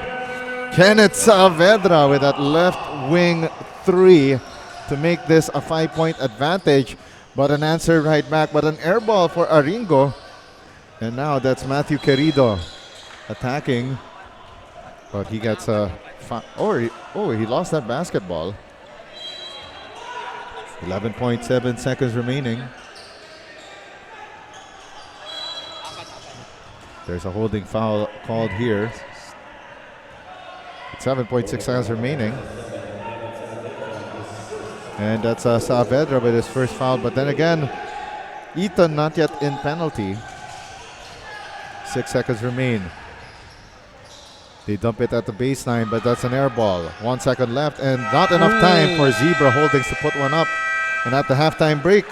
Kenneth Saavedra with that left wing three to make this a 5-point advantage, but an answer right back, but an air ball for Aringo. And now that's Matthew Querido attacking, but he gets a he lost that basketball. 11.7 seconds remaining. There's a holding foul called here. 7.6 seconds remaining. And that's Saavedra with his first foul. But then again, Eton not yet in penalty. 6 seconds remain. They dump it at the baseline, but that's an air ball. 1 second left and not enough time for Zebra Holdings to put one up. And at the halftime break,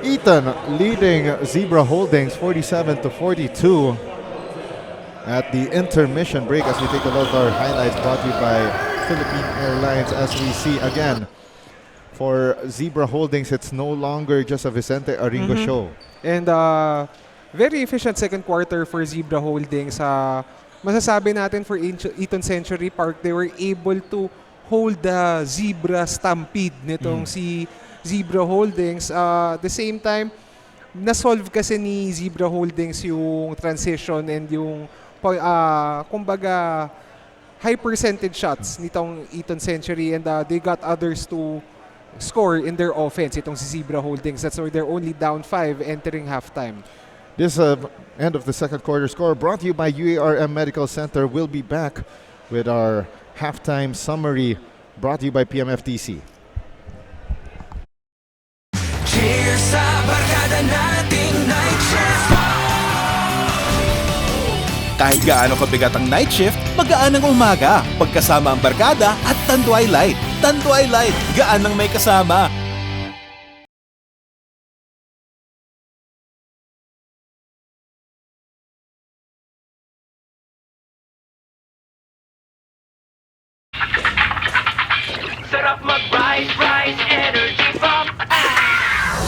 Eton leading Zebra Holdings 47-42. At the intermission break, as we take a look at our highlights brought to you by Philippine Airlines, as we see again, for Zebra Holdings, it's no longer just a Vicente Aringo show. And very efficient second quarter for Zebra Holdings. Masasabi natin for Eton Century Park, they were able to hold the Zebra stampede nitong si Zebra Holdings. At the same time, na-solve kasi ni Zebra Holdings yung transition and yung kumbaga high percentage shots nitong Eton Century, and they got others to score in their offense, itong si Zebra Holdings. That's why they're only down 5 entering halftime. This end of the second quarter score brought to you by UARM Medical Center. We'll be back with our halftime summary brought to you by PMFTC. Kahit gaano kabigat ang night shift, magaan ang umaga. Pagkasama ang barkada at Tanduay Light. Tanduay Light, gaan ng may kasama. Sarap mag-rise, rise, energy pump.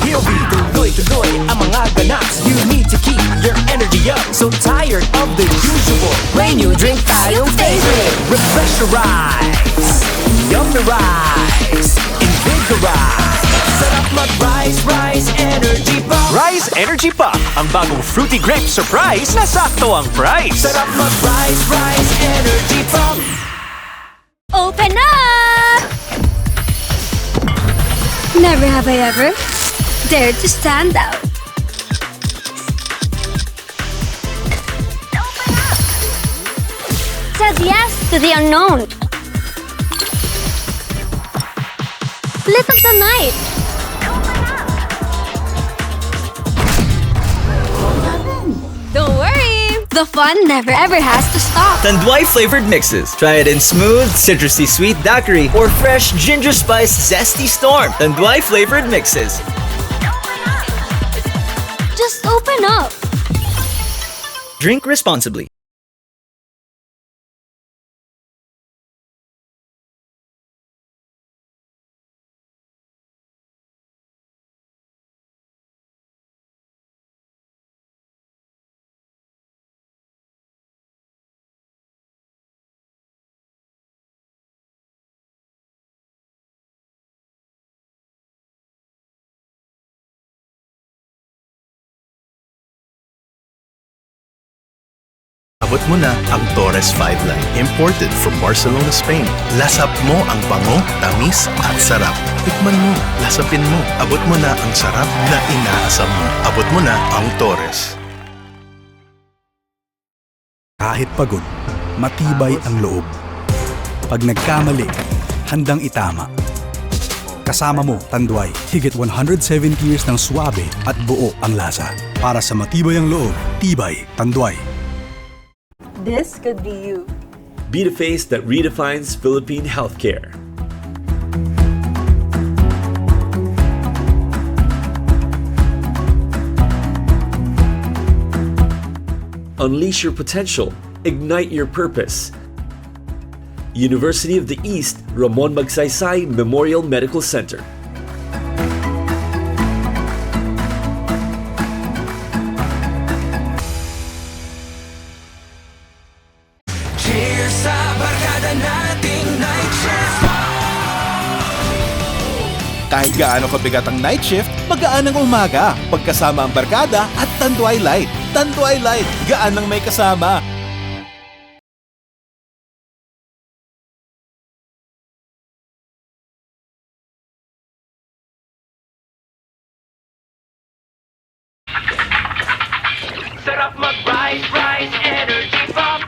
Hilby, tuloy-tuloy ang mga ganaps. You need to keep your energy up. So tired of the usual. May new drink tayong favorite. Refresh your rise, yummy rise, invigorize. Sarap mag-rise, rise, energy pump. Rise Energy Pop, ang bagong fruity grape surprise na sakto ang price. Sarap mag-rise, rise, energy pump. Open up! Never have I ever dared to stand out. Said yes to the unknown. Lit up the night. Don't worry, the fun never ever has to stop. Tanduay flavored mixes. Try it in smooth, citrusy sweet daiquiri or fresh ginger spice zesty storm. Tanduay flavored mixes. Just open up. Drink responsibly. Abot mo na ang Torres 5 Line, imported from Barcelona, Spain. Lasap mo ang bango, tamis at sarap. Tikman mo, lasapin mo. Abot mo na ang sarap na inaasam mo. Abot mo na ang Torres. Kahit pagod, matibay ang loob. Pag nagkamali, handang itama. Kasama mo, Tanduay. Higit 170 years ng suwabe at buo ang lasa. Para sa matibay ang loob, tibay, Tanduay. This could be you. Be the face that redefines Philippine healthcare. Unleash your potential. Ignite your purpose. University of the East, Ramon Magsaysay Memorial Medical Center. Kahit gaano kabigat ang night shift, magaan ang umaga. Pagkasama ang barkada at Tanduay Light. Tanduay Light, gaan ng may kasama. Sarap mag-rise, rise, energy pump.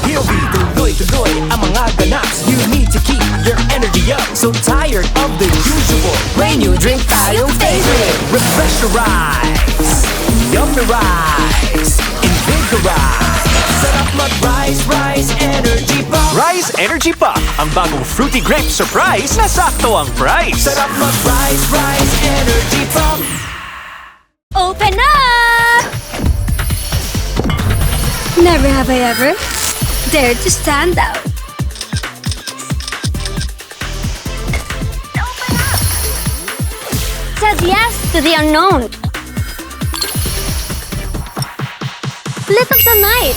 Hilby, tuloy-tuloy ang mga ganaps. You need to keep your energy up. So tired of the usual. May new drink tayong favorite. Refresh your rise, yummy rise, invigorize. Sarap mag-rise, rise, energy pump. Rise Energy Pop, ang bagong fruity grape surprise na sakto ang price. Sarap mag-rise, rise, energy pump. Open up! Never have I ever dared to stand out. Said yes to the unknown. Lit up the night.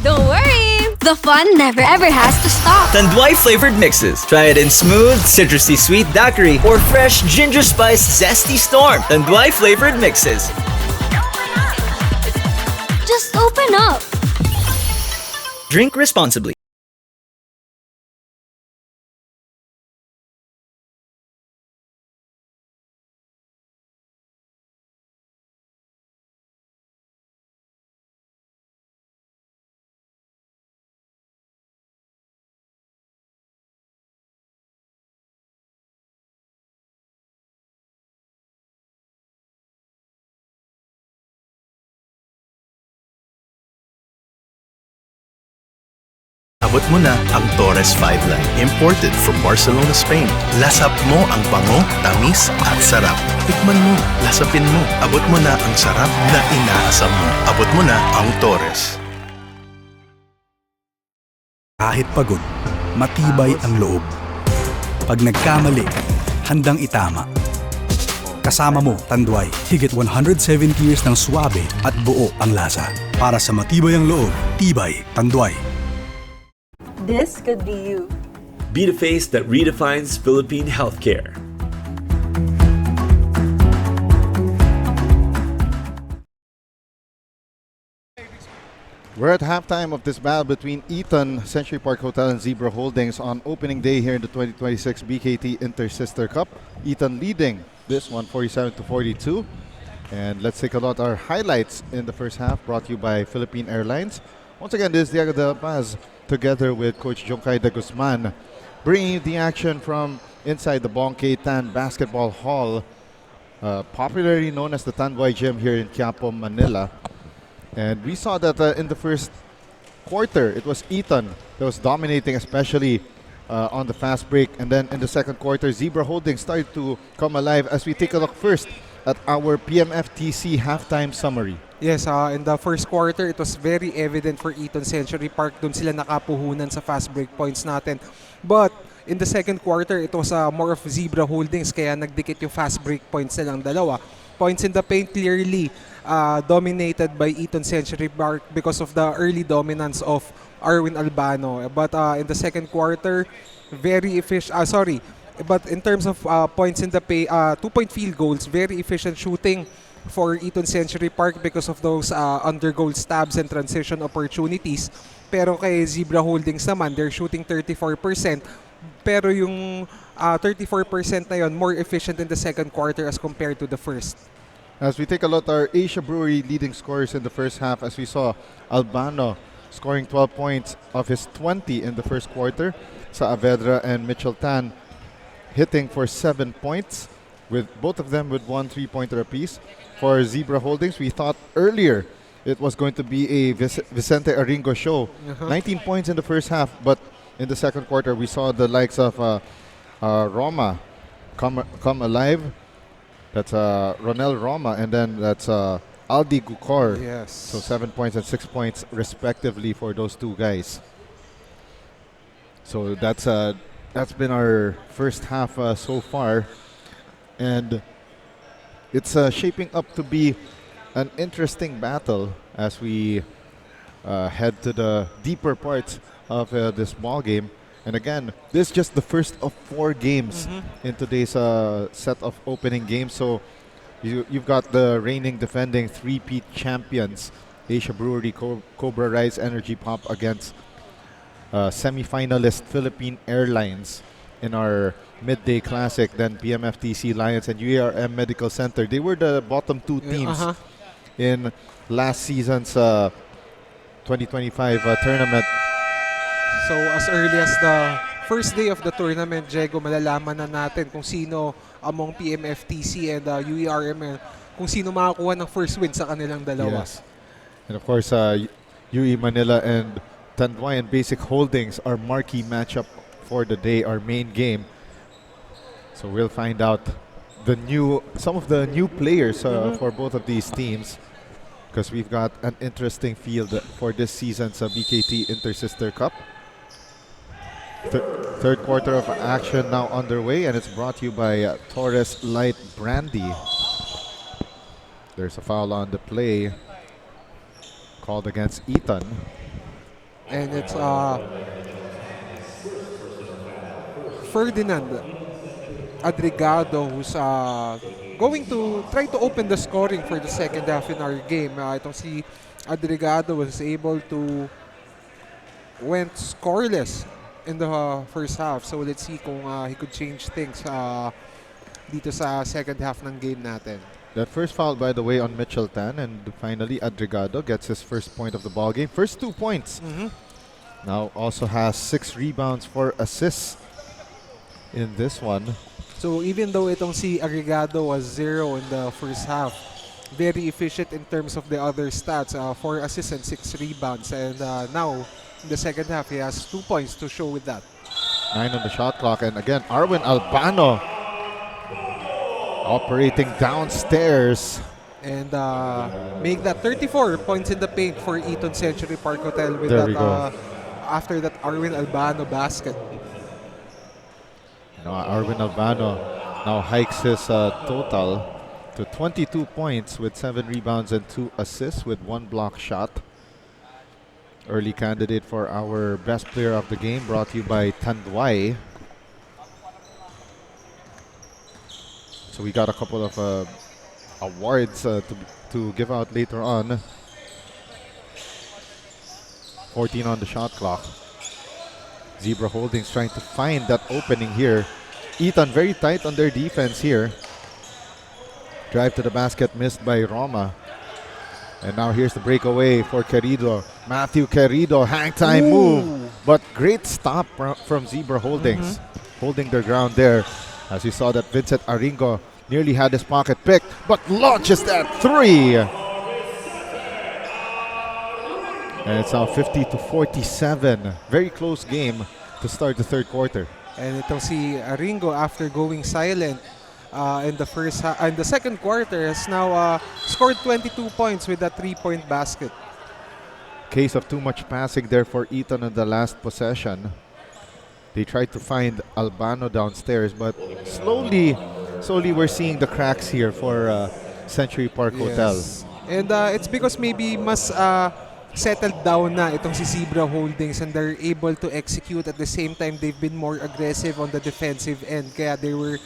Don't worry, the fun never ever has to stop. Tanduay flavored mixes. Try it in smooth, citrusy sweet daiquiri or fresh ginger spice zesty storm. Tanduay flavored mixes. Just open up. Drink responsibly. abot mo na ang Torres 5 line. Imported from Barcelona, Spain. Lasap mo ang bango, tamis at sarap. Tikman mo, lasapin mo, abot mo na ang sarap na inaasam mo. Abot mo na ang Torres. Kahit pagod, matibay ang loob. Pag nagkamali, handang itama. Kasama mo, Tanduay, higit 170 years ng suwabe at buo ang lasa. Para sa matibay ang loob, tibay, Tanduay. This could be you. Be the face that redefines Philippine healthcare. We're at halftime of this battle between Eton, Century Park Hotel, and Zebra Holdings on opening day here in the 2026 BKT Inter-Sister Cup. Eton leading this one 47-42. And let's take a look at our highlights in the first half, brought to you by Philippine Airlines. Once again, this is Diego de la Paz together with Coach Joncay de Guzman, bringing you the action from inside the Bongkay Tan Basketball Hall, popularly known as the Tanduay Gym here in Quiapo, Manila. And we saw that in the first quarter, it was Eton that was dominating, especially on the fast break. And then in the second quarter, Zebra Holdings started to come alive as we take a look first at our PMFTC halftime summary. Yes, in the first quarter, it was very evident for Eton Century Park. Doon sila nakapuhunan sa fast break points natin. But in the second quarter, it was more of Zebra Holdings, kaya nagdikit yung fast break points nilang dalawa. Points in the paint clearly dominated by Eton Century Park because of the early dominance of Arwin Albano. But in the second quarter, very efficient. But in terms of points in the paint, 2-point field goals, very efficient shooting for Eton Century Park because of those under-goal stabs and transition opportunities. Pero kay Zebra Holdings naman, they're shooting 34%. Pero yung 34% na yun, more efficient in the second quarter as compared to the first. As we take a look at our Asia Brewery leading scorers in the first half, as we saw Albano scoring 12 points of his 20 in the first quarter. Saavedra and Mitchell Tan hitting for 7 points, with both of them with 1 3-pointer apiece. For Zebra Holdings, we thought earlier it was going to be a Vicente Aringo show. 19 points in the first half, but in the second quarter, we saw the likes of Roma come alive. That's Ronel Roma, and then that's Aldi Gukor. Yes. So 7 points and 6 points respectively for those two guys. So that's been our first half so far, and it's shaping up to be an interesting battle as we head to the deeper parts of this ball game. And again, this is just the first of 4 games in today's set of opening games. So you've got the reigning defending 3-peat champions, Asia Brewery Cobra Rise Energy Pop, against semi-finalist Philippine Airlines in our midday classic. Then PMFTC Lions and UARM Medical Center. They were the bottom 2 teams in last season's 2025 tournament. So as early as the first day of the tournament, Diego, malalaman na natin kung sino among PMFTC and UERM, kung sino makakuha ng first win sa kanilang dalawa. Yes. And of course, UE Manila and Tanduay and Basic Holdings are marquee matchup for the day, our main game. So we'll find out some of the new players for both of these teams, because we've got an interesting field for this season's BKT Inter-Sister Cup. Third quarter of action now underway, and it's brought to you by Torres Light Brandy. There's a foul on the play called against Eton. And it's Ferdinand Adrigado who's going to try to open the scoring for the second half in our game. Itong si Adrigado was able to went scoreless in the first half. So let's see kung he could change things dito sa second half ng game natin. That first foul, by the way, on Mitchell Tan, and finally Adrigado gets his first point of the ball game. First 2 points. Now also has 6 rebounds, 4 assists in this one. So even though itong si Adrigado was 0 in the first half, very efficient in terms of the other stats. 4 assists and 6 rebounds. And now in the second half. He has 2 points to show with that. 9 on the shot clock. And again, Arwin Albano operating downstairs. And make that 34 points in the paint for Eton Century Park Hotel with There we that go. after that Arwin Albano basket. Now Arwin Albano now hikes his total to 22 points with 7 rebounds and 2 assists with 1 block shot. Early candidate for our best player of the game, brought to you by Tandwai. So we got a couple of awards to give out later on. 14 on the shot clock. Zebra Holdings trying to find that opening here. Eton very tight on their defense here. Drive to the basket missed by Roma. And now here's the breakaway for Querido. Matthew Querido, hang time move. But great stop from Zebra Holdings. Holding their ground there. As you saw that Vincent Aringo nearly had his pocket picked, but launches that three. And it's now 50-47. Very close game to start the third quarter. And itong si Aringo, after going silent in the second quarter, has now scored 22 points with that 3-point basket. Case of too much passing there for Eton in the last possession. They tried to find Albano downstairs, but slowly we're seeing the cracks here for Century Park Hotel. And it's because maybe mas settled down na itong si Zebra Holdings and they're able to execute. At the same time, they've been more aggressive on the defensive end. Kaya they're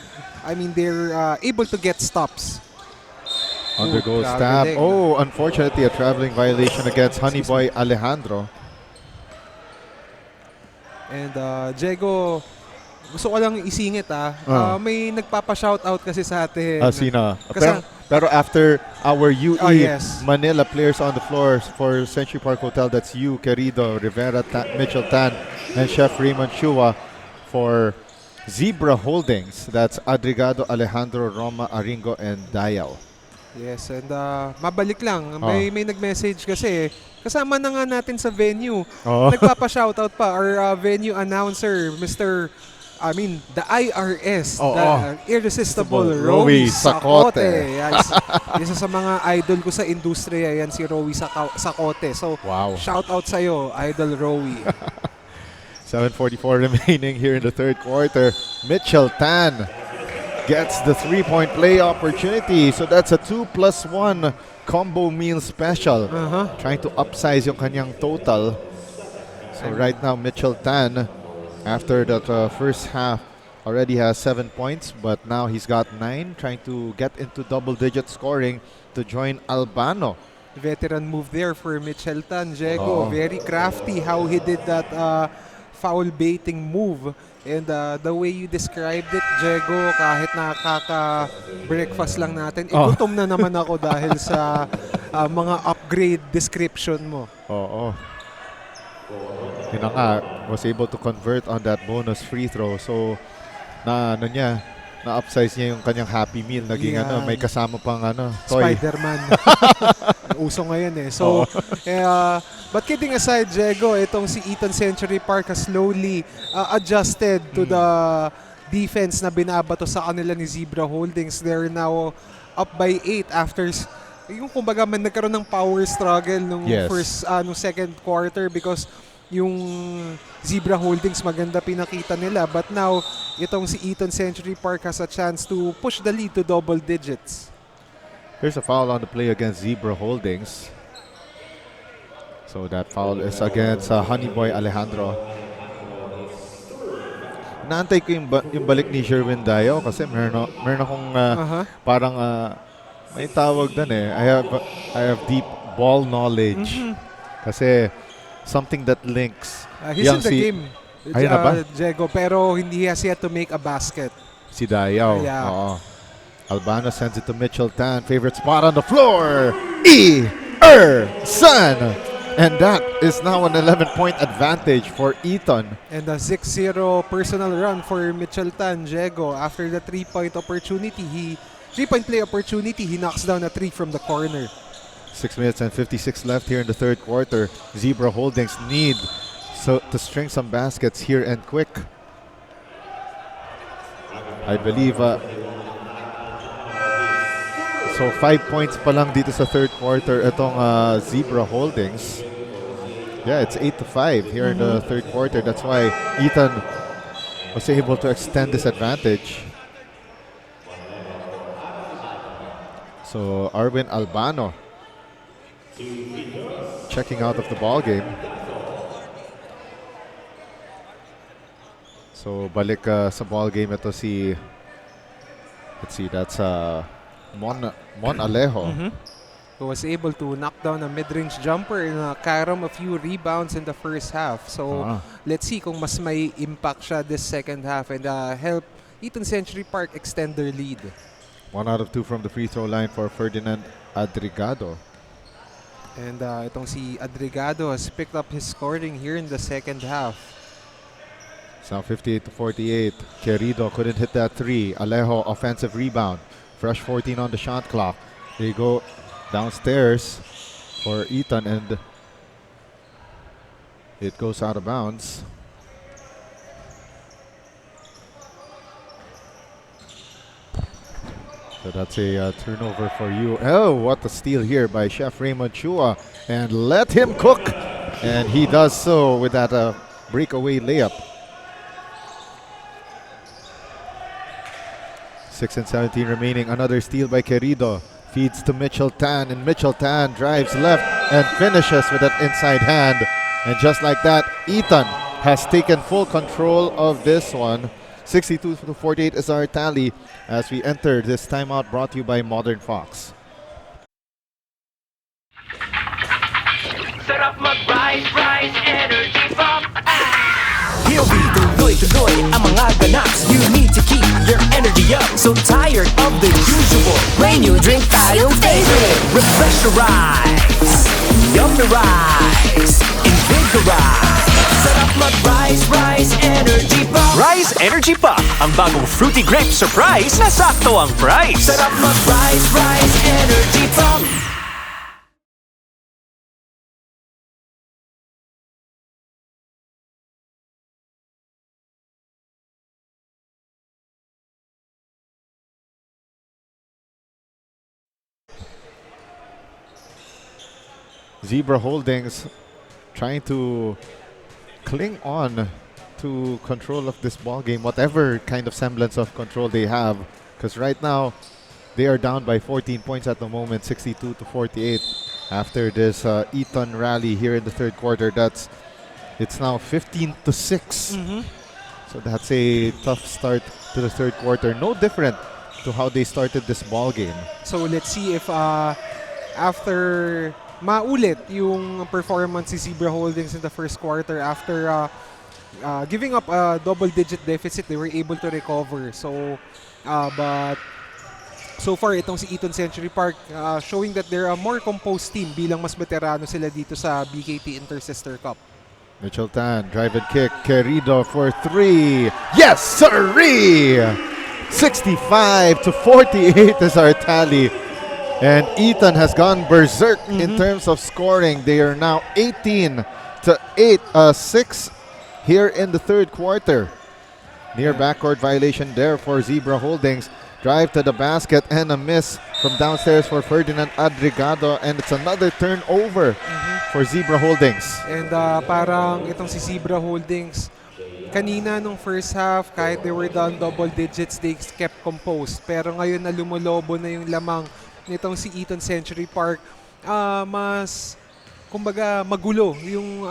able to get stops. Undergoes stab. Oh, unfortunately, a traveling violation against Honeyboy Alejandro. And Diego, gusto ko lang isingit may nagpapa-shoutout kasi sa atin. Sina? Pero after our UE Manila players on the floor for Century Park Hotel, that's you, Querido, Rivera, Mitchell Tan, and Chef Raymond Chua. For Zebra Holdings, that's Adrigado, Alejandro, Roma, Aringo, and Dayao. Yes, and mabalik lang. May nag-message kasi, kasama na nga natin sa venue. Nagpapa-shoutout pa, our venue announcer, the IRS, the Irresistible Rowie Sacote. Isa sa mga idol ko sa industriya, yan si Rowie Sacote. So, shoutout sa'yo, Idol Rowie. 7:44 remaining here in the third quarter. Mitchell Tan gets the three-point play opportunity. So that's a 2+1 combo meal special. Trying to upsize yung kanyang total. So right now, Mitchell Tan, after that first half, already has 7 points. But now he's got 9, trying to get into double-digit scoring to join Albano. Veteran move there for Mitchell Tan, Diego. Very crafty how he did that foul baiting move. And the way you described it, Diego, kahit nakaka-breakfast lang natin, igutom na naman ako dahil sa mga upgrade description mo. Yun na nga, was able to convert on that bonus free throw. So, na-upsize niya yung kanyang Happy Meal. Naging may kasama pang toy. Spider-Man. Uso ngayon eh. So, but kidding aside, Diego, itong si Eton Century Park has slowly adjusted to the defense na binabato sa kanila ni Zebra Holdings. They're now up by 8 after yung kumbaga nagkaroon ng power struggle nung second quarter because yung Zebra Holdings maganda pinakita nila. But now, itong si Eton Century Park has a chance to push the lead to double digits. Here's a foul on the play against Zebra Holdings. So that foul is against Honeyboy Alejandro. Naantay ko yung balik ni Sherwin Dayo kasi meron akong parang may tawag doon eh. I have deep ball knowledge. Kasi something that links. He's in the game, Diego, pero hindi has yet to make a basket. Si Dayo. Albano sends it to Mitchell Tan. Favorite spot on the floor. Son. And that is now an 11-point advantage for Eton. And a 6-0 personal run for Mitchell Tan, Diego. After the 3-point play opportunity, he knocks down a 3 from the corner. 6 minutes and 56 left here in the third quarter. Zebra Holdings need to string some baskets here and quick. I believe so 5 points pa lang dito sa third quarter itong Zebra Holdings. Yeah, it's 8-5 here in the third quarter. That's why Eton was able to extend this advantage. So Arvin Albano checking out of the ball game. So balik sa ball game ito si, let's see, that's Mon Alejo. Who was able to knock down a mid-range jumper and karam a few rebounds in the first half. So let's see kung mas may impact siya this second half and help Eton Century Park extend their lead. 1 out of 2 from the free throw line for Ferdinand Adrigado. And itong si Adrigado has picked up his scoring here in the second half. It's now 58-48. Querido couldn't hit that three. Alejo offensive rebound. Fresh 14 on the shot clock. They go downstairs for Eton and it goes out of bounds. So that's a turnover for you. Oh, what a steal here by Chef Raymond Chua. And let him cook. And he does so with that breakaway layup. 6 and 17 remaining. Another steal by Querido. Feeds to Mitchell Tan, and Mitchell Tan drives left and finishes with that inside hand. And just like that, Eton has taken full control of this one. 62-48 is our tally as we enter this timeout, brought to you by Modern Fox. Sarap mag-rise, rise, energy pop. Hilby, tuloy-tuloy ang mga ganaps. You need to keep your energy up. So tired of the usual. May new drink tayong favorite. Refresh your rise. Yum the rise. Invigorize. Sarap mag-rise, rise, energy pop. Rise Energy Pop, ang bagong fruity grape surprise na sakto ang price. Sarap mag-rise, rise, energy pop. Zebra Holdings trying to cling on to control of this ball game, whatever kind of semblance of control they have, because right now they are down by 14 points at the moment, 62-48. After this Eton rally here in the third quarter, it's now 15-6. So that's a tough start to the third quarter. No different to how they started this ball game. So let's see if after maulit yung performance si Zebra Holdings in the first quarter after giving up a double-digit deficit, they were able to recover. So, but so far, itong si Eton Century Park showing that they're a more composed team bilang mas veterano sila dito sa BKT Inter-Sister Cup. Mitchell Tan, drive and kick. Querido for three. Yes, sirree! 65-48 is our tally. And Eton has gone berserk in terms of scoring. They are now 18-6 here in the third quarter. Near backcourt violation there for Zebra Holdings. Drive to the basket and a miss from downstairs for Ferdinand Adrigado. And it's another turnover for Zebra Holdings. And parang itong si Zebra Holdings, kanina nung first half, kahit they were down double digits, they kept composed. Pero ngayon na lumulobo na yung lamang nitong si Eton Century Park, mas, kumbaga, magulo yung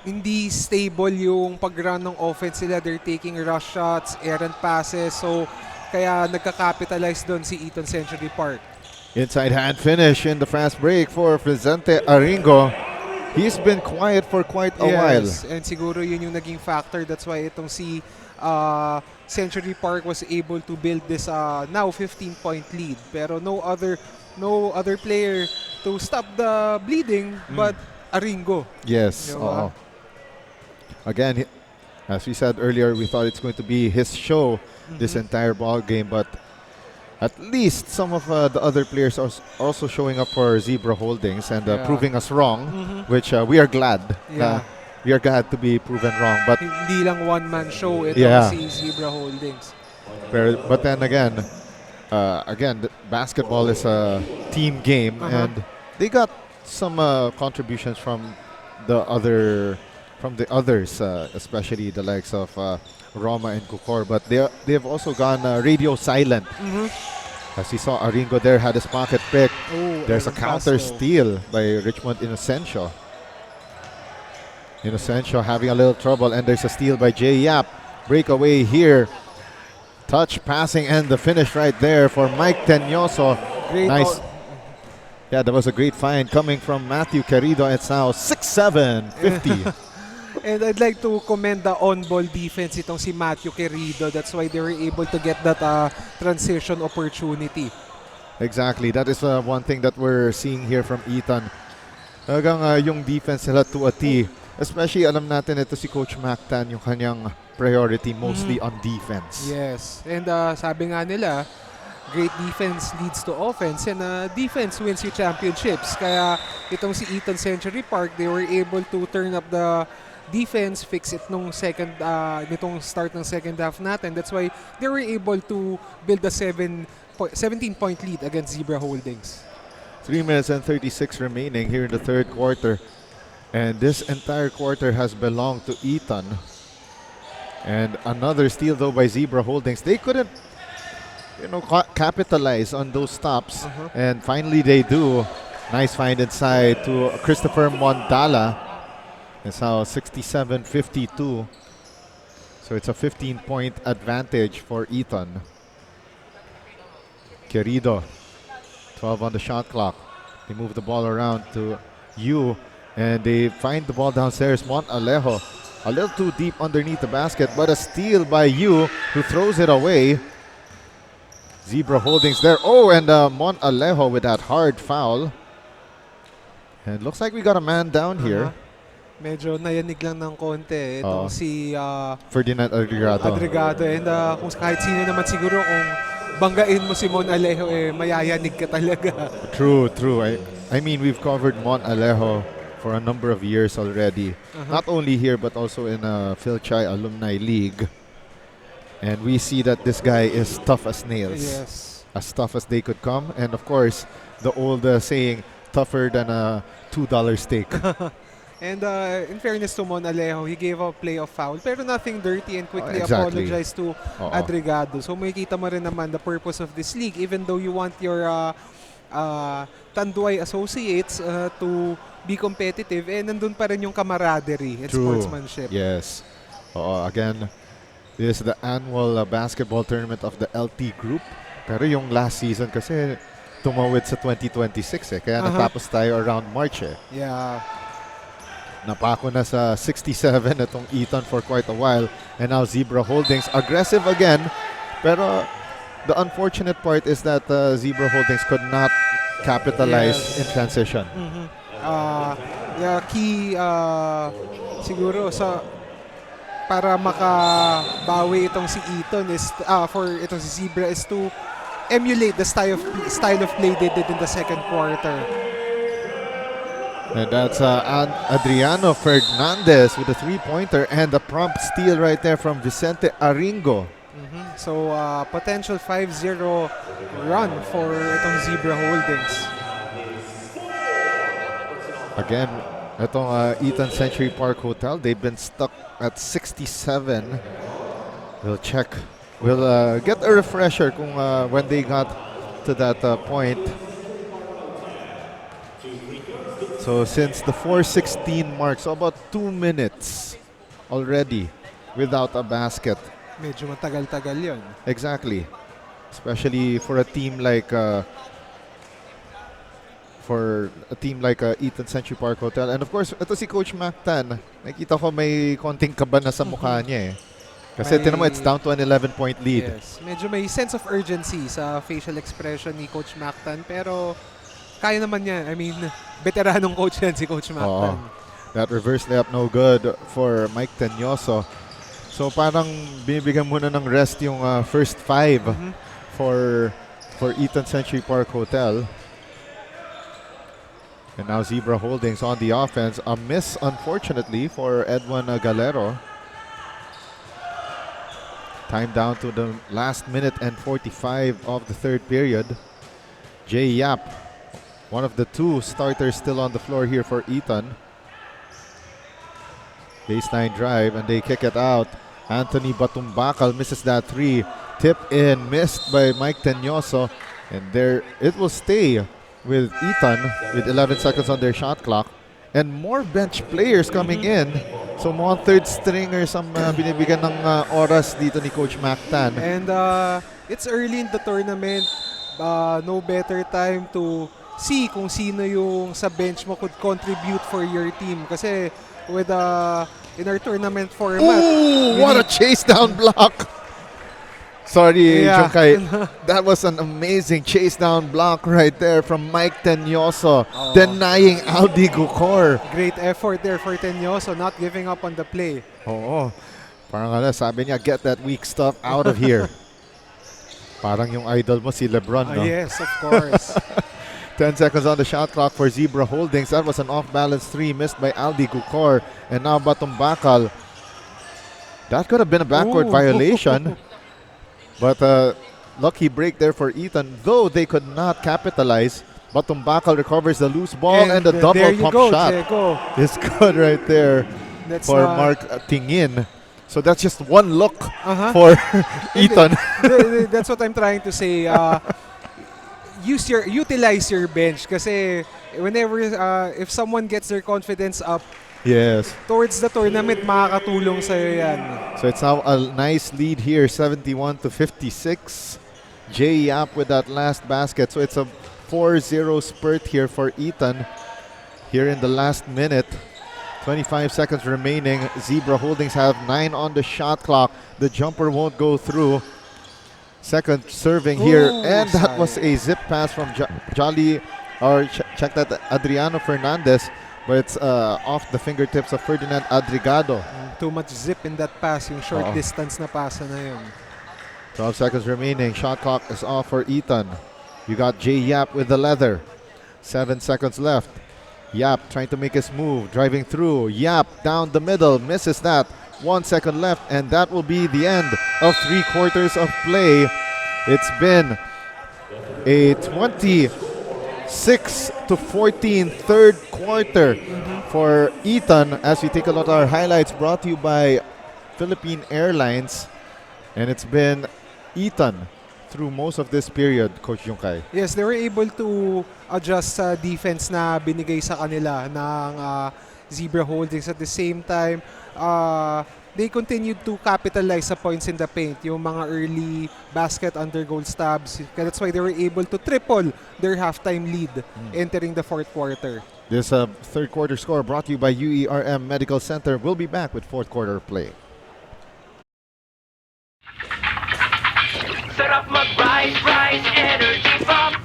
hindi stable yung pag-run ng offense nila. They're taking rush shots, errant passes, so kaya nagka-capitalize doon si Eton Century Park. Inside hand finish in the fast break for Vicente Aringo. He's been quiet for quite a while. And siguro yun yung naging factor. That's why itong si Century Park was able to build this now 15-point lead. Pero no other player to stop the bleeding but Aringo. Yes. Again, as we said earlier, we thought it's going to be his show this entire ball game, but at least some of the other players are also showing up for Zebra Holdings and proving us wrong, which we are glad. We are glad to be proven wrong. But hindi lang one-man show ito si Zebra Holdings. But then again, basketball is a team game, and they got some contributions from the others, especially the likes of Roma and Kukor. But they have also gone radio silent. As you saw, Aringo there had his pocket pick. There's a counter steal by Richmond Inocencio. Inocencio having a little trouble, and there's a steal by Jay Yap. Breakaway here. Touch, passing, and the finish right there for Mike Teñoso. Nice. Yeah, that was a great find coming from Matthew Querido. It's now 6'7", 50. And I'd like to commend the on-ball defense itong si Matthew Querido. That's why they were able to get that transition opportunity. Exactly. That is one thing that we're seeing here from Eton. Talagang yung defense nila to a T. Especially, alam natin ito si Coach Mactan, yung kanyang priority mostly on defense. Yes. And sabi nga nila, great defense leads to offense, and defense wins you championships. Kaya itong si Eton Century Park, they were able to turn up the defense, fix it nitong start ng second half natin. That's why they were able to build a 17-point lead against Zebra Holdings. 3 minutes and 36 remaining here in the third quarter. And this entire quarter has belonged to Eton. And another steal though by Zebra Holdings. They couldn't, capitalize on those stops. And finally they do. Nice find inside to Christopher Montala. It's now 67-52. So it's a 15-point advantage for Eton. Querido, 12 on the shot clock. They move the ball around to Yu. And they find the ball downstairs. Mont Alejo, a little too deep underneath the basket, but a steal by Yu, who throws it away. Zebra Holdings there. Oh, and Mont Alejo with that hard foul. And looks like we got a man down here. Medyo nayanig lang ng konti. Itong si Ferdinand Adrigado. And kung kahit sino naman siguro, kung banggain mo si Mon Alejo, mayayanig ka talaga. True. I mean, we've covered Mont Alejo for a number of years already. Not only here, but also in Phil Chai Alumni League. And we see that this guy is tough as nails. Yes. As tough as they could come. And of course, the old saying, tougher than a $2 steak. And in fairness to Mon Alejo, he gave a play of foul, pero nothing dirty, and quickly apologized to Adrigado. So makikita mo rin naman the purpose of this league, even though you want your Tanduay associates to be competitive, nandun pa rin yung camaraderie and sportsmanship. Yes. Again, this is the annual basketball tournament of the LT group. Pero yung last season kasi tumawid sa 2026 kaya natapos tayo around March Yeah. Napako na sa 67 itong Eton for quite a while. And now Zebra Holdings aggressive again. Pero the unfortunate part is that Zebra Holdings could not capitalize in transition. Key siguro para makabawi itong si Eton is for itong si Zebra is to emulate the style of play they did in the second quarter. And that's Adriano Fernandez with a three-pointer and a prompt steal right there from Vicente Aringo. So potential 5-0 run for itong Zebra Holdings. Again, itong Eton Century Park Hotel, they've been stuck at 67. We'll check. We'll get a refresher kung when they got to that point. So since the 4:16 mark, so about 2 minutes already without a basket. Medyo matagal-tagal yun. Exactly. Especially for a team like Eton Century Park Hotel. And of course, ito si Coach Mactan. Nakita ko may konting kaba na sa mukha niya Kasi tinan mo, it's down to an 11-point lead. Yes. Medyo may sense of urgency sa facial expression ni Coach Mactan. Pero kaya naman niya. I mean, veteranong coach yan si Coach Mactan. That reverse layup no good for Mike Teñoso. So parang binibigyan muna ng rest yung first five for for Eton Century Park Hotel. And now Zebra Holdings on the offense. A miss, unfortunately, for Edwin Galero. Time down to the last minute and 45 of the third period. Jay Yap, one of the two starters still on the floor here for Eton. Baseline drive, and they kick it out. Anthony Batumbakal misses that three. Tip in, missed by Mike Tenyoso. And there it will stay with Eton with 11 seconds on their shot clock. And more bench players coming in. So mga third stringers ang binibigyan ng oras dito ni Coach Mactan. And it's early in the tournament. No better time to see kung sino yung sa bench mo could contribute for your team. Kasi with in our tournament format. Ooh, what a chase down block. Sorry, Junkay. That was an amazing chase down block right there from Mike Tenyoso, denying Aldi Gukor. Great effort there for Tenyoso, not giving up on the play. Oo. Parang sabi niya, get that weak stuff out of here. Parang yung idol mo si LeBron, no? Yes, of course. 10 seconds on the shot clock for Zebra Holdings. That was an off-balance three missed by Aldi Gukor. And now Batumbakal. That could have been a backward violation. But lucky break there for Eton, though they could not capitalize. Batumbakal recovers the loose ball and the double pump shot. It's good right there for Mark Tingin. So that's just one look for Eton. That's what I'm trying to say. Utilize your bench kasi whenever if someone gets their confidence up, yes, towards the tournament, makakatulong sa'yo yan. So it's now a nice lead here, 71-56. Jay Yap with that last basket. So it's a 4-0 spurt here for Eton here in the last minute. 25 seconds remaining. Zebra Holdings have 9 on the shot clock. The jumper won't go through. Second serving here. And that was a zip pass from Jolly, or check that, Adriano Fernandez. But it's off the fingertips of Ferdinand Adrigado. Too much zip in that pass, yung short distance na pasa na yun. 12 seconds remaining. Shot clock is off for Eton. You got Jay Yap with the leather. 7 seconds left. Yap trying to make his move, driving through. Yap down the middle, misses that. 1 second left, and that will be the end of 3 quarters of play. It's been a 26-14 third quarter for Eton as we take a look at our highlights brought to you by Philippine Airlines. And it's been Eton through most of this period, Coach Junkay. Yes, they were able to adjust sa defense na binigay sa kanila ng Zebra Holdings. At the same time, they continued to capitalize sa points in the paint, yung mga early basket under goal stabs. That's why they were able to triple their halftime lead entering the fourth quarter. This third quarter score brought to you by UERM Medical Center. We'll be back with fourth quarter play. Sarap mag-rise, rise, energy from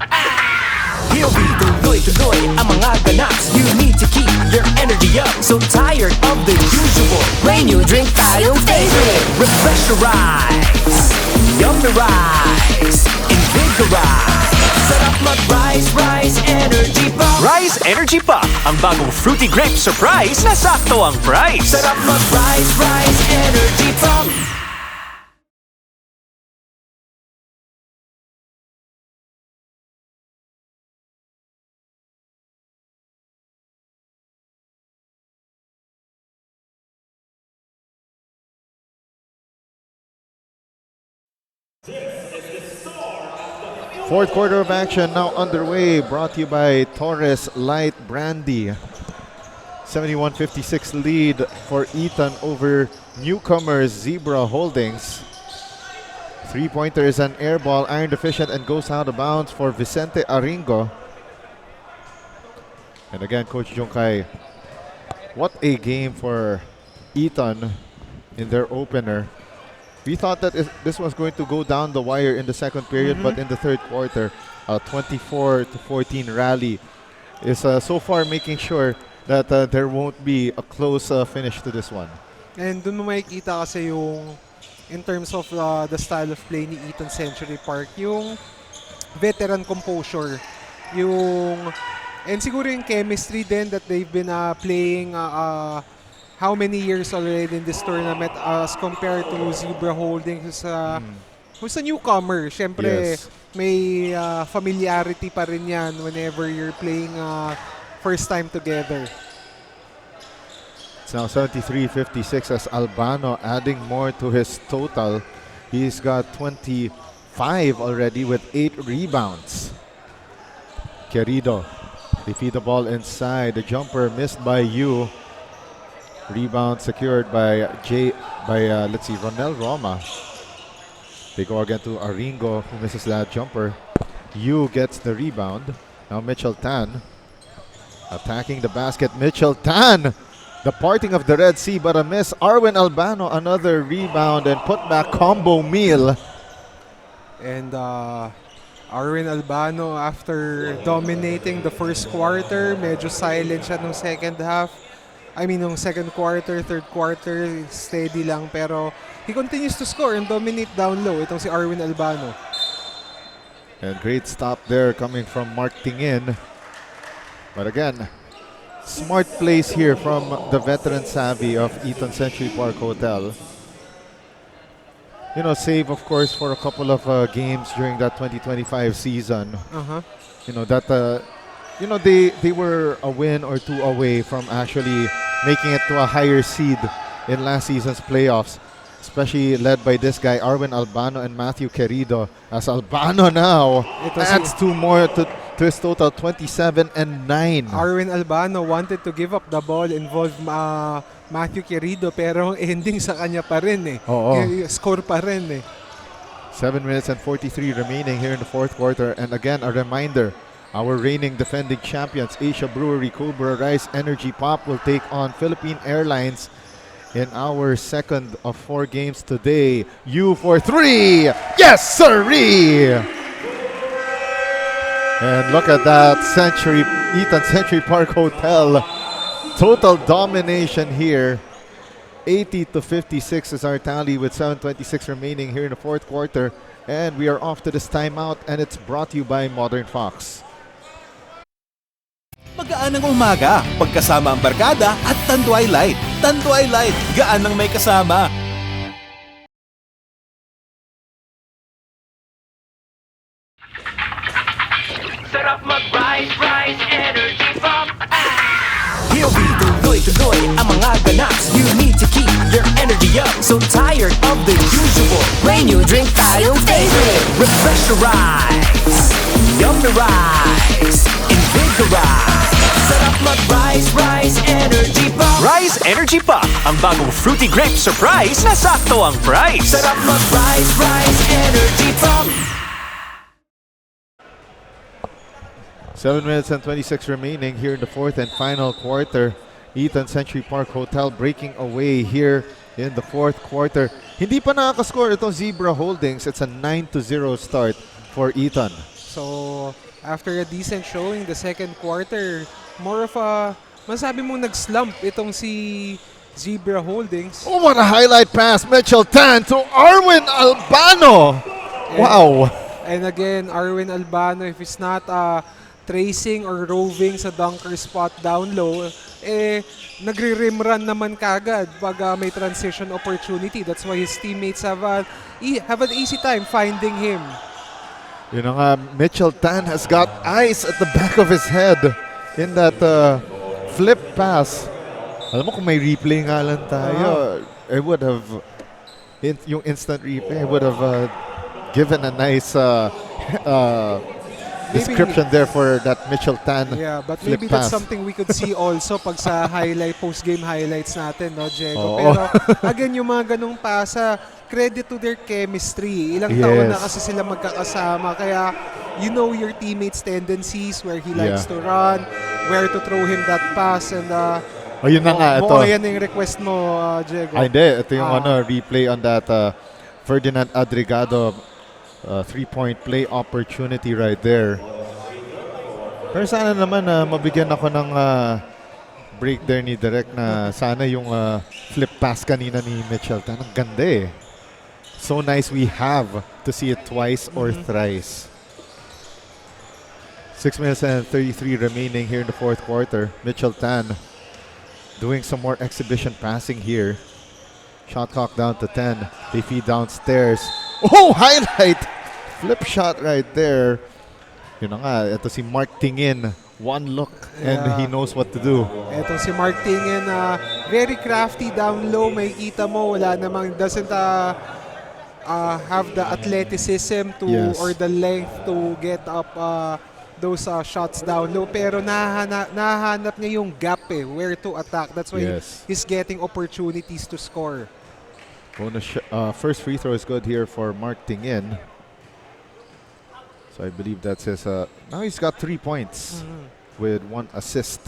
POV, tuloy-tuloy ang mga ganaps. You need to keep your energy up. So tired of the usual. May new drink tayong favorite. Refresh your rise, yummy rise, invigorize. Sarap mag-rise, rise, energy pop. Rise Energy Pop, ang bagong fruity grape surprise na sakto ang price. Sarap mag-rise, rise, energy pop. Fourth quarter of action now underway, brought to you by Torres Light Brandy. 71-56 lead for Eton over newcomers Zebra Holdings. Three-pointer is an air ball, iron deficient, and goes out of bounds for Vicente Aringo. And again, Coach Junkay, what a game for Eton in their opener. We thought that this was going to go down the wire in the second period, but in the third quarter, a 24-14 rally is so far making sure that there won't be a close finish to this one. And dun mo makikita kasi yung in terms of the style of play ni Eton Century Park, yung veteran composure. And siguro yung chemistry din that they've been playing how many years already in this tournament as compared to Zebra Holding who's a newcomer. Siyempre, may familiarity pa rin yan whenever you're playing first time together. It's now 73-56 as Albano adding more to his total. He's got 25 already with 8 rebounds. Querido, they feed the ball inside. The jumper missed by Yu. Rebound secured by Ronel Roma. They go again to Aringo, who misses that jumper. Yu gets the rebound. Now Mitchell Tan attacking the basket. Mitchell Tan, the parting of the Red Sea, but a miss. Arwin Albano, another rebound and putback combo meal. And Arwin Albano, after dominating the first quarter, medyo silent siya nung second half. Nung second quarter, third quarter, steady lang. Pero he continues to score and dominate down low. Itong si Arwin Albano. And great stop there coming from Mark Tingin. But again, smart plays here from the veteran savvy of Eton Century Park Hotel. Save of course for a couple of games during that 2025 season. They were a win or two away from actually making it to a higher seed in last season's playoffs, especially led by this guy Arwin Albano and Matthew Querido, as Albano now adds 2 more to his total, 27 and 9. Arwin Albano wanted to give up the ball, involve Matthew Querido, pero ending sa kanya pa rin score pa rin 7 minutes and 43 remaining here in the fourth quarter. And again, a reminder, our reigning defending champions, Asia Brewery Cobra Rice Energy Pop, will take on Philippine Airlines in our second of 4 games today. U for 3. Yes, sirree! And look at that, Eton Century Park Hotel. Total domination here. 80-56 is our tally with 7:26 remaining here in the fourth quarter. And we are off to this timeout, and it's brought to you by Modern Fox. Magaan ang umaga, pagkasama ang barkada at Tanduay Light. Tanduay Light, gaan ng may kasama. Sarap mag-rise, rise, energy pump. He'll be tuloy-tuloy ang mga ganaps. You need to keep your energy up. So tired of the usual. When you drink tayong favorite. Refresh your rise. Yummy rise. Invigorize. Sarap mag-rise, rise, energy pump. Rise Energy Pop, ang bagong fruity grape surprise na sakto ang price. Sarap mag-rise, rise, energy pump. 7 minutes and 26 remaining here in the fourth and final quarter. Eton Century Park Hotel breaking away here in the fourth quarter. Hindi pa nakakascore itong Zebra Holdings. It's a 9-0 start for Eton. So, after a decent showing the second quarter, more of a, masabi mo nag-slump itong si Zebra Holdings. Oh, what a highlight pass. Mitchell Tan to Arwin Albano. Wow. And again, Arwin Albano, if he's not tracing or roving sa dunker spot down low, nagre-rim run naman kagad pag may transition opportunity. That's why his teammates have an easy time finding him. Mitchell Tan has got ice at the back of his head in that flip pass. Alam mo, kung may replay nga lang tayo, it would have, yung instant replay, would have given a nice description there for that Mitchell Tan but flip maybe pass. that's something we could see also pag sa post-game highlights natin, no, Diego? Pero again, yung mga ganong pasa, credit to their chemistry. Ilang taon na kasi sila magkakasama, kaya you know your teammates' tendencies, where he likes to run, where to throw him that pass, and yun na nga, ito. Yan yung request mo, Diego. Hindi, ito yung replay on that Ferdinand Adrigado 3-point play opportunity right there. Pero sana naman mabigyan ako ng break there ni Direk na sana yung flip pass kanina ni Mitchell Tan. Ang ganda So nice we have to see it twice or thrice. 6 minutes and 33 remaining here in the fourth quarter. Mitchell Tan doing some more exhibition passing here. Shot clock down to 10. They feed downstairs. Oh, highlight! Flip shot right there. Yun na nga, ito si Mark Tingin. One look and he knows what to do. Ito si Mark Tingin, very crafty down low. Makikita mo, wala namang, doesn't have the athleticism to or the length to get up those shots down low. Pero nahanap niya yung gap where to attack. That's why he's getting opportunities to score. First free throw is good here for Mark Tingin. So I believe that's his. Now he's got 3 points with 1 assist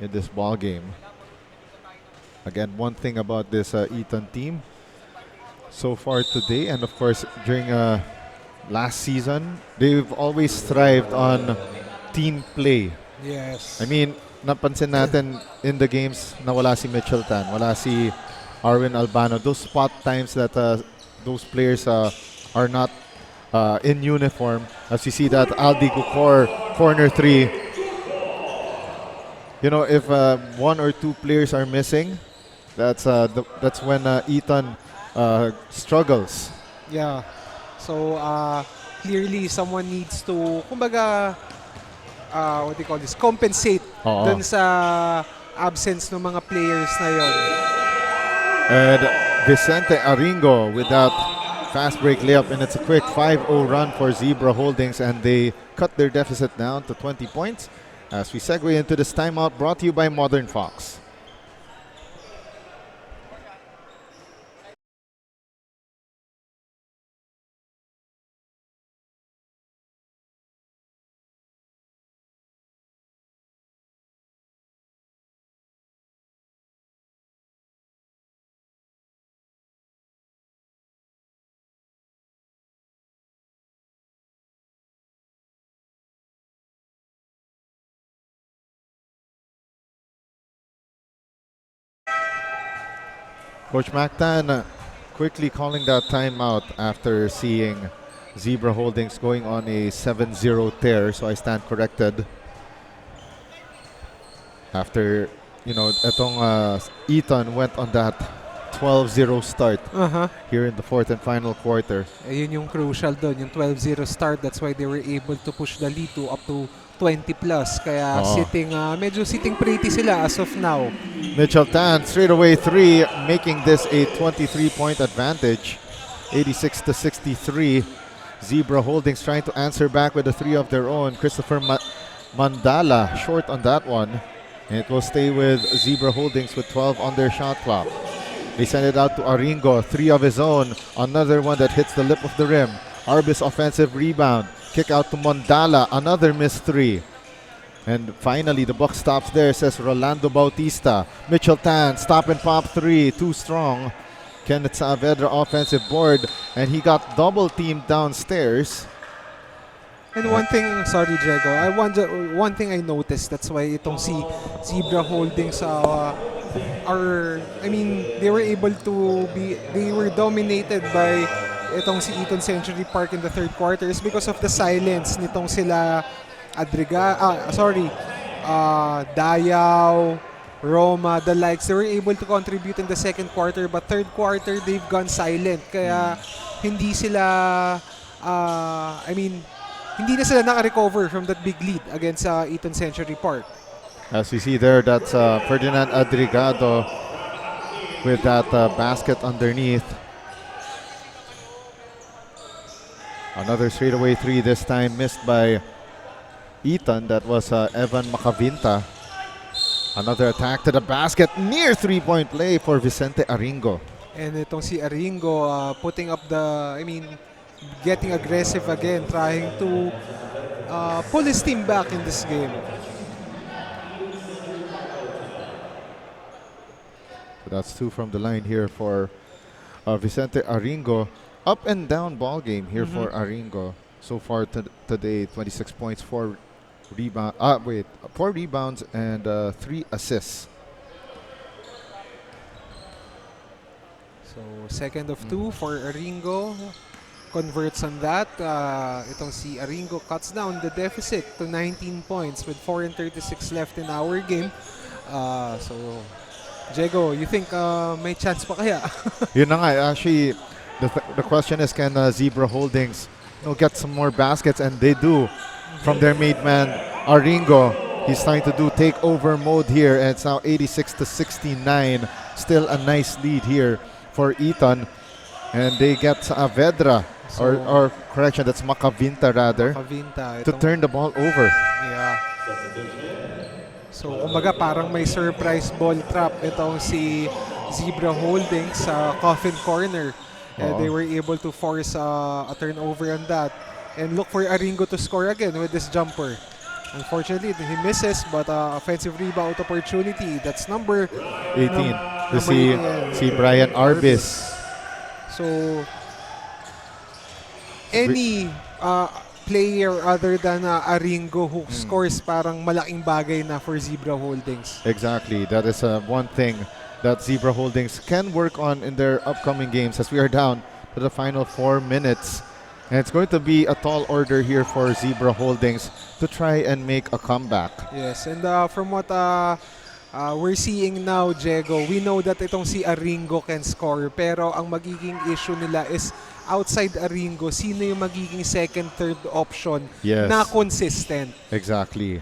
in this ball game. Again, one thing about this Eton team so far today, and of course during last season, they've always thrived on team play. Yes. I mean, napansin natin in the games na wala si Mitchell Tan, wala si Arwin Albano. Those spot times that those players are not in uniform, as you see that Aldi Gukor corner 3. You know, if 1 or 2 players are missing, that's when Eton struggles. Yeah. So clearly someone needs to, kumbaga, what do you call this, compensate dun sa absence ng mga players na yon. And Vicente Aringo with that fast break layup, and it's a quick 5-0 run for Zebra Holdings, and they cut their deficit down to 20 points as we segue into this timeout brought to you by Modern Fox. Coach Mactan quickly calling that timeout after seeing Zebra Holdings going on a 7-0 tear, so I stand corrected. After, you know, etong Eton went on that 12-0 start here in the fourth and final quarter. Ayun yung crucial doon, yung 12-0 start. That's why they were able to push the lead to up to 20 plus. Kaya medyo sitting pretty sila as of now. Mitchell Tan, straight away 3, making this a 23-point advantage. 86-63. Zebra Holdings trying to answer back with a 3 of their own. Christopher Mandala short on that one. And it will stay with Zebra Holdings with 12 on their shot clock. They send it out to Aringo, 3 of his own. Another one that hits the lip of the rim. Arbis offensive rebound. Kick out to Mandala, another missed 3. And finally, the buck stops there, says Rolando Bautista. Mitchell Tan, stop and pop 3, too strong. Kenneth Saavedra offensive board, and he got double teamed downstairs. And one thing, sorry Diego, one thing I noticed, that's why itong si Zebra Holdings they were able to they were dominated by itong si Eton Century Park in the third quarter is because of the silence nitong sila Dayaw, Roma, the likes. They were able to contribute in the second quarter, but third quarter they've gone silent. Kaya hindi sila hindi na sila naka-recover from that big lead against Eton Century Park. As you see there, that's Ferdinand Adrigado with that basket underneath. Another straightaway 3, this time missed by Eton. That was Evan Macavinta. Another attack to the basket, near 3-point play for Vicente Aringo. And itong si Aringo putting up getting aggressive again, trying to pull his team back in this game. So that's 2 from the line here for Vicente Aringo. Up and down ball game here for Aringo. So far today, 26 points, 4 rebounds and 3 assists. So second of 2 for Aringo. converts on that. Itong si Aringo cuts down the deficit to 19 points with 4:36 left in our game. So, Diego, you think may chance pa kaya? Yun na nga. Actually, the question is, can Zebra Holdings get some more baskets? And they do from their mate man, Aringo. He's trying to do takeover mode here, and it's now 86-69. Still a nice lead here for Eton. And they get Saavedra, or correction, that's Makavinta rather, to turn the ball over. Yeah. So, umaga parang may surprise ball trap itong si Zebra Holdings sa coffin corner. And they were able to force a turnover on that. And look for Aringo to score again with this jumper. Unfortunately, he misses, but offensive rebound opportunity. That's number 18. Si Brian Arbis. So, any player other than Aringo who scores parang malaking bagay na for Zebra Holdings. Exactly. That is one thing that Zebra Holdings can work on in their upcoming games, as we are down to the final 4 minutes. And it's going to be a tall order here for Zebra Holdings to try and make a comeback. Yes, and from what we're seeing now, Diego, we know that itong si Aringo can score, pero ang magiging issue nila is outside Aringo, sino yung magiging second, third option na consistent. Exactly.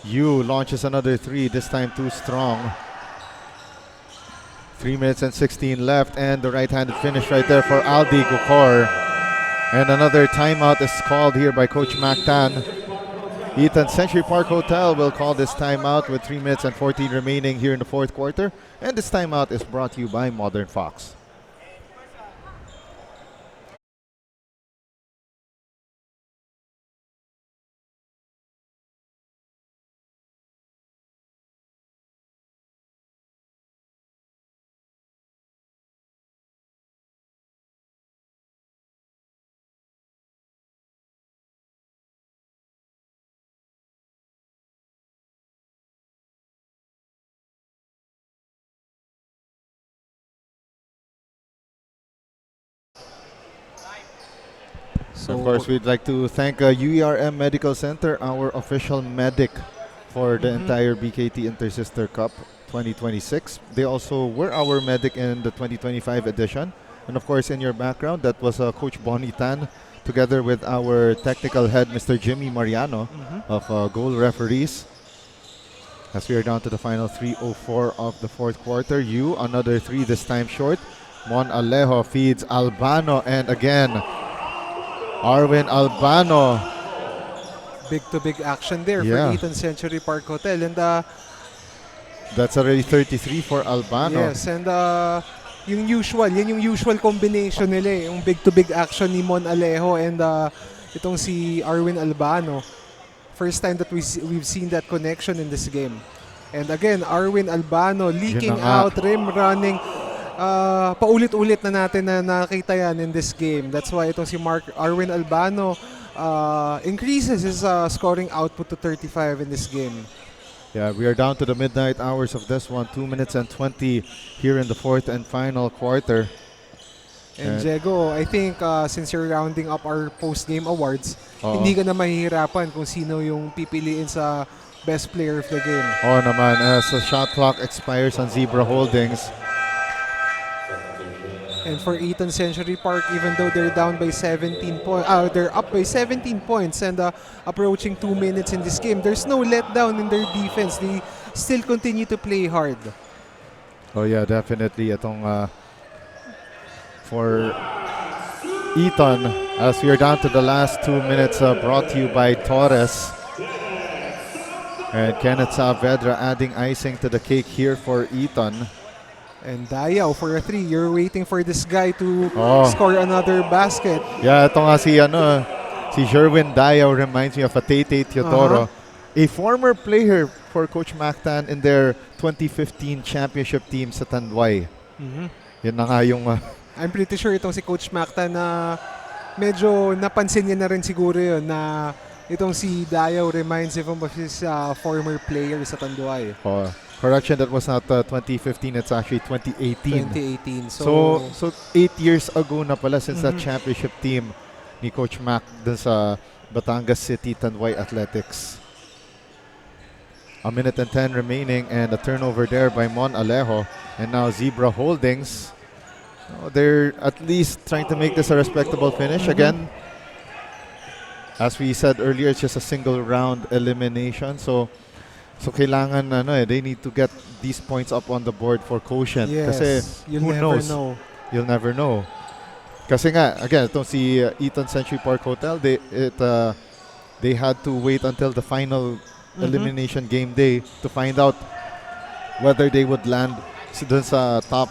Yu launches another 3, this time too strong. 3 minutes and 16 left, and the right-handed finish right there for Aldi Gukor. And another timeout is called here by Coach Mactan. Eton Century Park Hotel will call this timeout with 3 minutes and 14 remaining here in the fourth quarter. And this timeout is brought to you by Modern Fox. Of course, we'd like to thank UERM Medical Center, our official medic for the entire BKT Intersister Cup 2026. They also were our medic in the 2025 edition. And of course, in your background, that was Coach Bonnie Tan, together with our technical head, Mr. Jimmy Mariano, of Goal Referees. As we are down to the final 3:04 of the fourth quarter. Another 3, this time short. Mon Alejo feeds Albano, and again, Arwin Albano. Big-to-big action there for Eton Century Park Hotel. And that's already 33 for Albano. Yes, and yan yung usual combination nila, yung big-to-big action ni Mon Alejo and itong si Arwin Albano. First time that we've seen that connection in this game. And again, Arwin Albano leaking out, rim running. Paulit-ulit na natin na nakita yan in this game. That's why itong si Arwin Albano increases his scoring output to 35 in this game. Yeah, we are down to the midnight hours of this one. 2 minutes and 20 here in the fourth and final quarter. And Diego, I think since you're rounding up our post-game awards, hindi ka na mahihirapan kung sino yung pipiliin sa best player of the game. Oo naman, as the shot clock expires on Zebra Holdings. And for Eton Century Park, even though they're down by 17 points, they're up by 17 points and approaching 2 minutes in this game, there's no letdown in their defense. They still continue to play hard. Oh yeah, definitely. Itong for Eton, as we are down to the last 2 minutes, brought to you by Torres. And Kenneth Saavedra adding icing to the cake here for Eton. And Dayaw for a 3. You're waiting for this guy to score another basket. Yeah, ito nga si Sherwin Dayaw reminds me of a Tate Teodoro. A former player for Coach Mactan in their 2015 championship team sa Tanduay. Yun na nga yung... I'm pretty sure itong si Coach Mactan na medyo napansin niya na rin siguro yun na itong si Dayaw reminds him of his former player sa Tanduay. Correction, that was not 2015, it's actually 2018. 2018. So 8 years ago na pala since that championship team ni Coach Mac dun sa Batangas City Tanduay Athletics. A minute and 10 remaining and a turnover there by Mon Alejo. And now Zebra Holdings. They're at least trying to make this a respectable finish. Again, as we said earlier, it's just a single round elimination. So kailangan they need to get these points up on the board for quotient. Yes, Kasi who knows? You'll never know. Kasi nga, again, itong si Eton Century Park Hotel, they had to wait until the final elimination game day to find out whether they would land dun sa top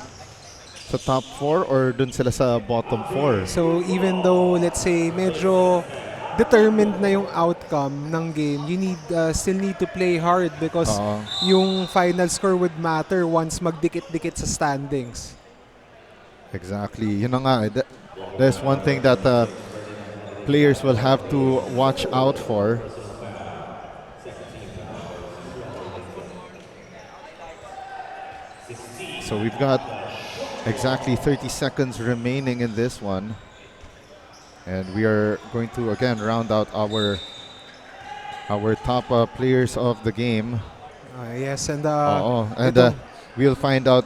4 or dun sila sa bottom 4. So even though, let's say, medyo determined na yung outcome ng game, you still need to play hard because yung final score would matter once magdikit-dikit sa standings. Exactly. Yun na nga. There's one thing that players will have to watch out for. So we've got exactly 30 seconds remaining in this one. And we are going to again round out our top players of the game. Yes, and we'll find out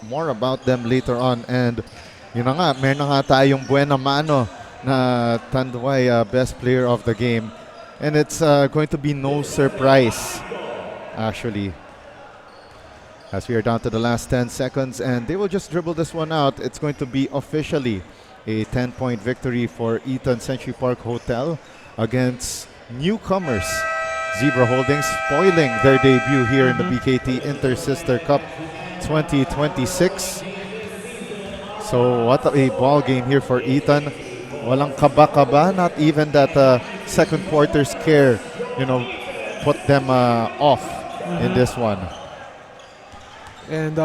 more about them later on. And yun na nga, meron na nga tayong buena mano na Tanduay best player of the game. And it's going to be no surprise, actually. As we are down to the last 10 seconds, and they will just dribble this one out. It's going to be officially a 10-point victory for Eton Century Park Hotel against newcomers Zebra Holdings, spoiling their debut here in the BKT Inter-Sister Cup 2026. So what a ball game here for Eton. Walang kaba-kaba, not even that second quarter scare, put them off in this one. And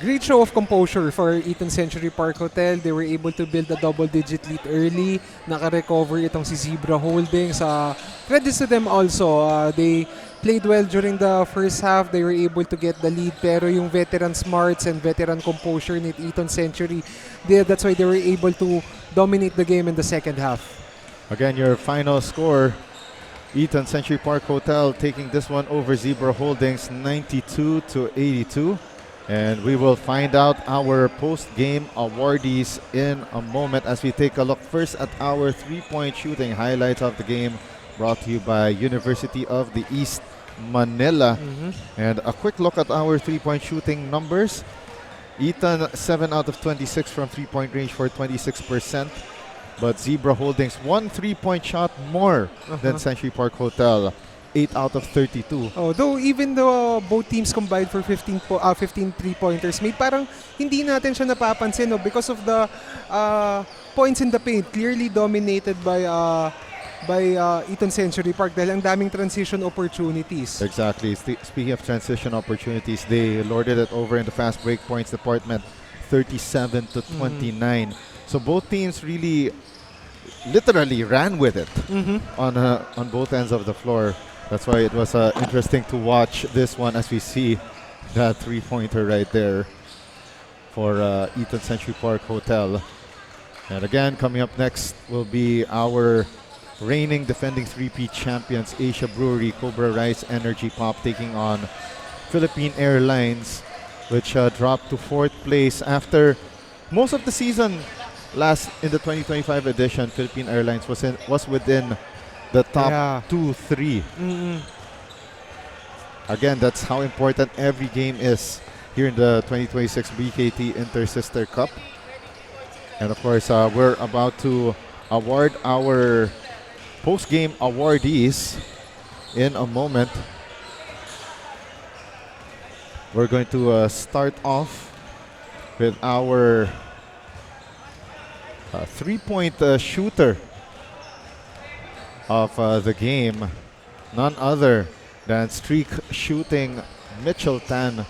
great show of composure for Eton Century Park Hotel. They were able to build a double-digit lead early. Naka-recover itong si Zebra Holdings. Credits to them also. They played well during the first half. They were able to get the lead. Pero yung veteran smarts and veteran composure ni Eton Century, that's why they were able to dominate the game in the second half. Again, your final score, Eton Century Park Hotel taking this one over Zebra Holdings 92-82. And we will find out our post-game awardees in a moment as we take a look first at our three-point shooting highlights of the game brought to you by University of the East Manila. And a quick look at our three-point shooting numbers. Eton 7 out of 26 from three-point range for 26%. But Zebra Holdings 1 3-point shot more than Century Park Hotel, 8 out of 32. Though even though both teams combined for 15 3-pointers, may parang hindi natin siya napapansin because of the points in the paint clearly dominated by Eton Century Park dahil ang daming transition opportunities. Exactly. Speaking of transition opportunities, they lorded it over in the fast break points department, 37-29. So both teams really literally ran with it on both ends of the floor. That's why it was interesting to watch this one as we see that three-pointer right there for Eton Century Park Hotel. And again, coming up next will be our reigning defending 3P champions, Asia Brewery Cobra Rice Energy Pop, taking on Philippine Airlines, which dropped to 4th place after most of the season. Last in the 2025 edition, Philippine Airlines was within the top 2-3. Again, that's how important every game is here in the 2026 BKT Inter-Sister Cup. And of course, we're about to award our post-game awardees in a moment. We're going to start off with our three-point shooter of the game, none other than streak shooting Mitchell Tan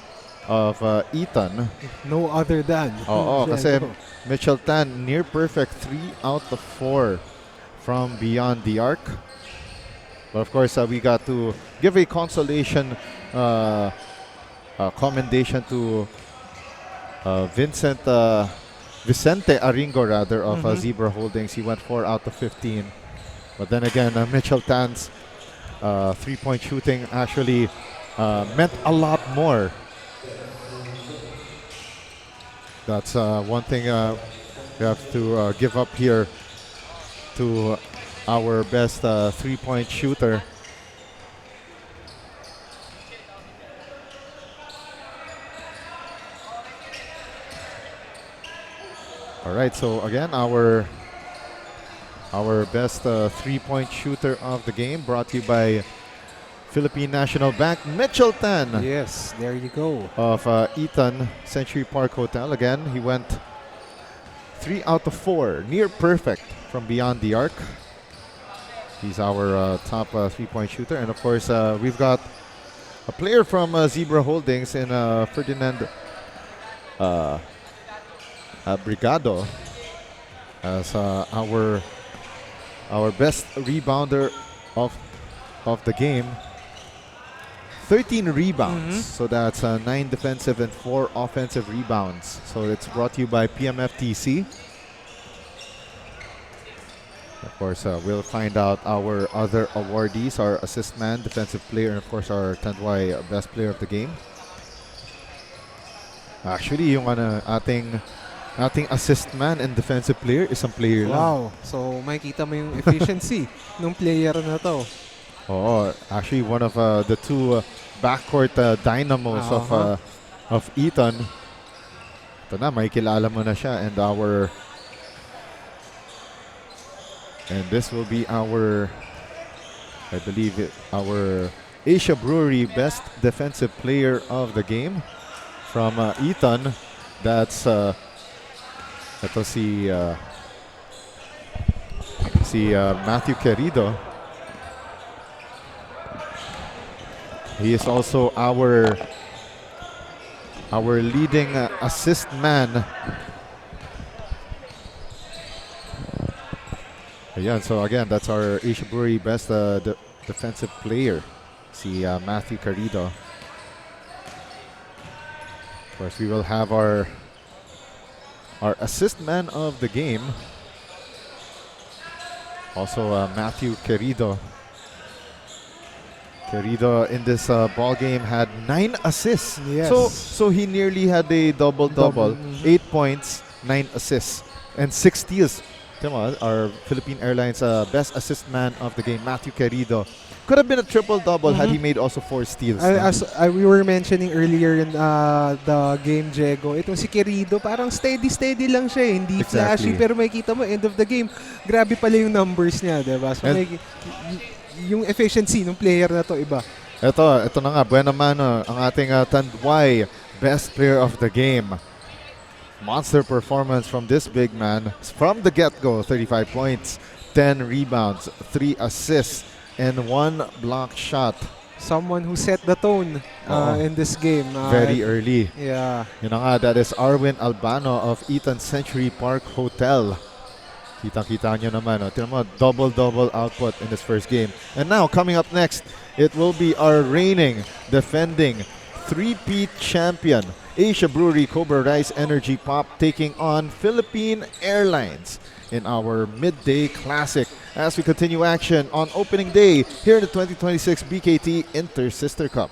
of Eton. No other than. Kasi Mitchell Tan near perfect 3 out of 4 from beyond the arc. But of course, we got to give a consolation commendation to Vicente Aringo rather of Zebra Holdings. He went 4 out of 15. But then again, Mitchell Tan's 3-point shooting actually meant a lot more. That's one thing we have to give up here to our best 3-point shooter. All right, so again, our best 3-point shooter of the game, brought to you by Philippine National Bank, Mitchell Tan. Yes, there you go. Of Eton Century Park Hotel. Again, he went 3 out of 4, near perfect from beyond the arc. He's our top 3-point shooter. And of course, we've got a player from Zebra Holdings in Ferdinand Brigado as our best rebounder of the game. 13 rebounds, so that's 9 defensive and 4 offensive rebounds. So it's brought to you by PMFTC. Of course, we'll find out our other awardees, our assist man, defensive player, and of course our Tanduay best player of the game. Actually, yung ating assist man and defensive player, isang player lang. Wow. So, makikita mo yung efficiency ng player na to. Oh, actually one of the two backcourt dynamos of Eton. Ito na, may kilala mo na siya, and this will be our, I believe our Asia Brewery best defensive player of the game from Eton. That's ito si Matthew Querido. He is also our leading assist man. Ayan, so again, that's our Asia Brewery best defensive player, si Matthew Querido. Of course, we will have our assist man of the game, also Matthew Querido. Querido in this ball game had 9 assists. Yes. So he nearly had a double-double. 8 points, 9 assists, and 6 steals. Come on, our Philippine Airlines best assist man of the game, Matthew Querido. Could have been a triple-double had he made also 4 steals. As we were mentioning earlier in the game, Diego, itong si Querido, parang steady lang siya. Hindi flashy, pero makikita mo, end of the game, grabe pala yung numbers niya, diba? So, yung efficiency ng player na to, iba. Ito na nga, buena mano, ang ating Tanduay best player of the game. Monster performance from this big man. From the get-go, 35 points, 10 rebounds, 3 assists, and 1 block shot. Someone who set the tone in this game. Very early. Yeah. Yun na nga, that is Arwin Albano of Eton Century Park Hotel. Kitang-kita nyo naman. Tignan mo, double-double output in this first game. And now, coming up next, it will be our reigning, defending, 3-peat champion, Asia Brewery Cobra Rice Energy Pop, taking on Philippine Airlines in our midday classic as we continue action on opening day here in the 2026 BKT Inter-Sister Cup.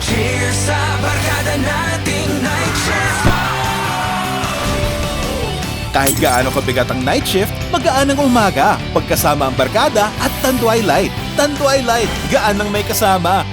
Cheers sa barkada nating night shift. Kahit gaano kabigat ang night shift, magaan ang umaga. Pagkasama ang barkada at Tanduay Light. Tanduay Light, gaan ng may kasama.